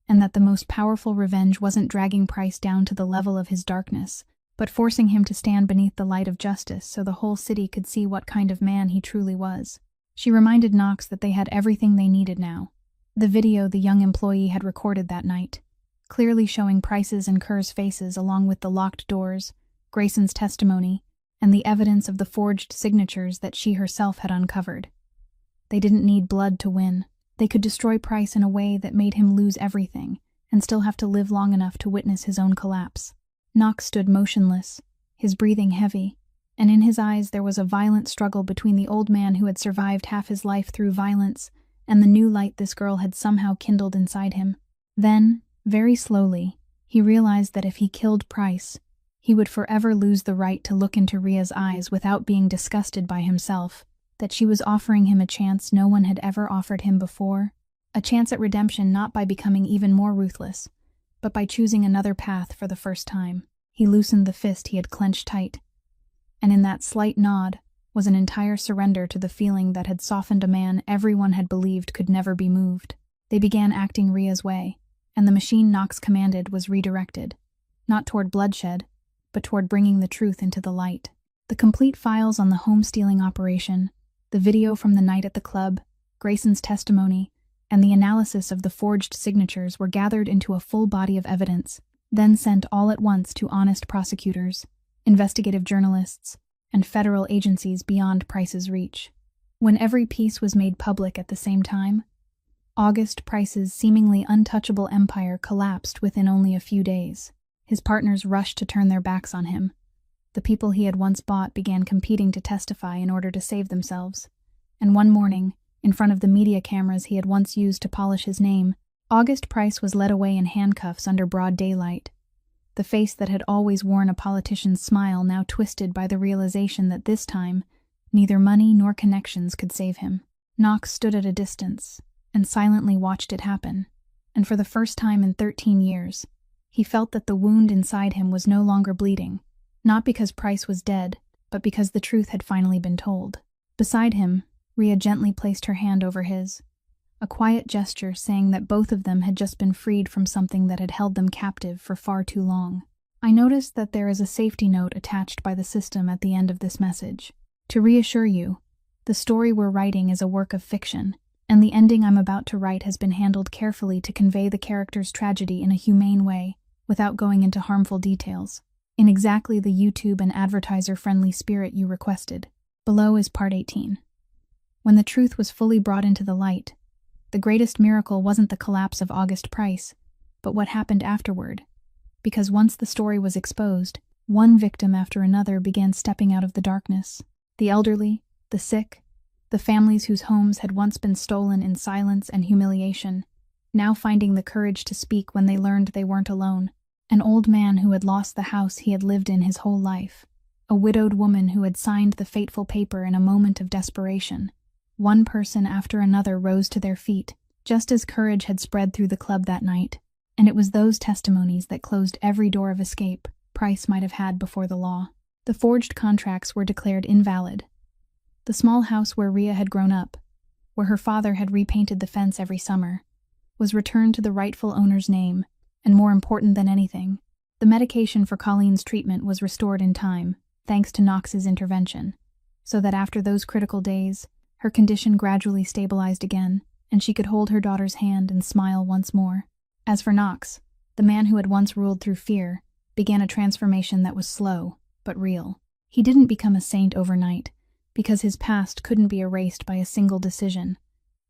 A: and that the most powerful revenge wasn't dragging Price down to the level of his darkness, but forcing him to stand beneath the light of justice so the whole city could see what kind of man he truly was. She reminded Knox that they had everything they needed now. The video the young employee had recorded that night, clearly showing Price's and Kerr's faces along with the locked doors, Grayson's testimony, and the evidence of the forged signatures that she herself had uncovered. They didn't need blood to win. They could destroy Price in a way that made him lose everything, and still have to live long enough to witness his own collapse. Knox stood motionless, his breathing heavy, and in his eyes there was a violent struggle between the old man who had survived half his life through violence and the new light this girl had somehow kindled inside him. Then, very slowly, he realized that if he killed Price, he would forever lose the right to look into Rhea's eyes without being disgusted by himself, that she was offering him a chance no one had ever offered him before, a chance at redemption not by becoming even more ruthless, but by choosing another path for the first time. He loosened the fist he had clenched tight, and in that slight nod was an entire surrender to the feeling that had softened a man everyone had believed could never be moved. They began acting Rhea's way, and the machine Knox commanded was redirected, not toward bloodshed, but toward bringing the truth into the light. The complete files on the home-stealing operation, the video from the night at the club, Grayson's testimony, and the analysis of the forged signatures were gathered into a full body of evidence, then sent all at once to honest prosecutors, investigative journalists, and federal agencies beyond Price's reach. When every piece was made public at the same time, August Price's seemingly untouchable empire collapsed within only a few days. His partners rushed to turn their backs on him. The people he had once bought began competing to testify in order to save themselves. And one morning, in front of the media cameras he had once used to polish his name, August Price was led away in handcuffs under broad daylight. The face that had always worn a politician's smile now twisted by the realization that this time, neither money nor connections could save him. Knox stood at a distance and silently watched it happen, and for the first time in 13 years, he felt that the wound inside him was no longer bleeding, not because Price was dead, but because the truth had finally been told. Beside him, Rhea gently placed her hand over his, a quiet gesture saying that both of them had just been freed from something that had held them captive for far too long. I noticed that there is a safety note attached by the system at the end of this message. To reassure you, the story we're writing is a work of fiction, and the ending I'm about to write has been handled carefully to convey the character's tragedy in a humane way, without going into harmful details. in exactly the YouTube and advertiser-friendly spirit you requested. Below is part 18. When the truth was fully brought into the light, the greatest miracle wasn't the collapse of August Price, but what happened afterward. Because once the story was exposed, one victim after another began stepping out of the darkness. The elderly, the sick, the families whose homes had once been stolen in silence and humiliation, now finding the courage to speak when they learned they weren't alone. An old man who had lost the house he had lived in his whole life. A widowed woman who had signed the fateful paper in a moment of desperation. One person after another rose to their feet, just as courage had spread through the club that night, and it was those testimonies that closed every door of escape Price might have had before the law. The forged contracts were declared invalid. The small house where Rhea had grown up, where her father had repainted the fence every summer, was returned to the rightful owner's name, and more important than anything, the medication for Colleen's treatment was restored in time, thanks to Knox's intervention, so that after those critical days, her condition gradually stabilized again, and she could hold her daughter's hand and smile once more. As for Knox, the man who had once ruled through fear, began a transformation that was slow, but real. He didn't become a saint overnight, because his past couldn't be erased by a single decision,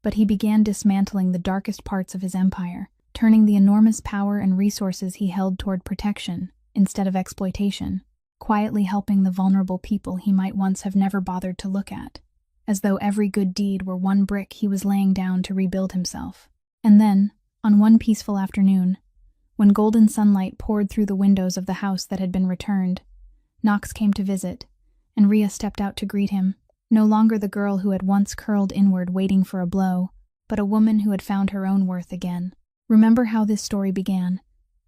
A: but he began dismantling the darkest parts of his empire, turning the enormous power and resources he held toward protection instead of exploitation, quietly helping the vulnerable people he might once have never bothered to look at, as though every good deed were one brick he was laying down to rebuild himself. And then, on one peaceful afternoon, when golden sunlight poured through the windows of the house that had been returned, Knox came to visit, and Rhea stepped out to greet him, no longer the girl who had once curled inward waiting for a blow, but a woman who had found her own worth again. Remember how this story began,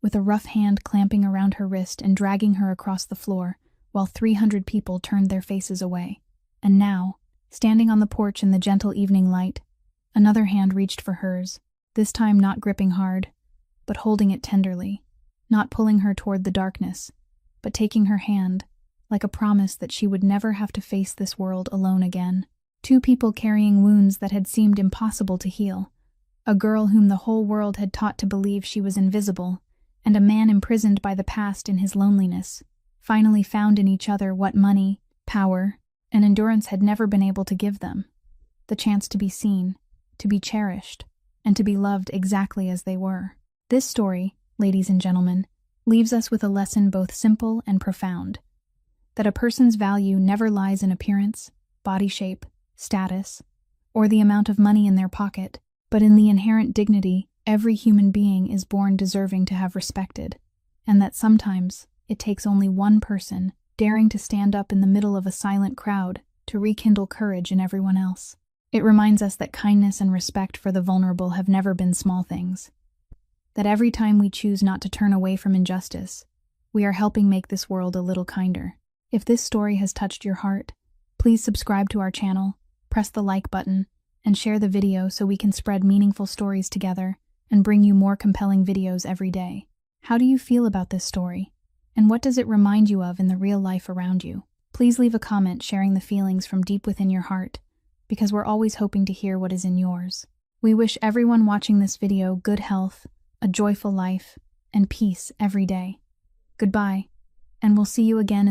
A: with a rough hand clamping around her wrist and dragging her across the floor, while 300 people turned their faces away. And now, standing on the porch in the gentle evening light, another hand reached for hers, this time not gripping hard, but holding it tenderly, not pulling her toward the darkness, but taking her hand, like a promise that she would never have to face this world alone again. Two people carrying wounds that had seemed impossible to heal, a girl whom the whole world had taught to believe she was invisible, and a man imprisoned by the past in his loneliness, finally found in each other what money, power, and endurance had never been able to give them: the chance to be seen, to be cherished, and to be loved exactly as they were. This story, ladies and gentlemen, leaves us with a lesson both simple and profound: that a person's value never lies in appearance, body shape, status, or the amount of money in their pocket, but in the inherent dignity every human being is born deserving to have respected, and that sometimes it takes only one person daring to stand up in the middle of a silent crowd to rekindle courage in everyone else. It reminds us that kindness and respect for the vulnerable have never been small things, that every time we choose not to turn away from injustice, we are helping make this world a little kinder. If this story has touched your heart, please subscribe to our channel, press the like button, and share the video so we can spread meaningful stories together and bring you more compelling videos every day. How do you feel about this story? And what does it remind you of in the real life around you? Please leave a comment sharing the feelings from deep within your heart, because we're always hoping to hear what is in yours. We wish everyone watching this video good health, a joyful life, and peace every day. Goodbye, and we'll see you again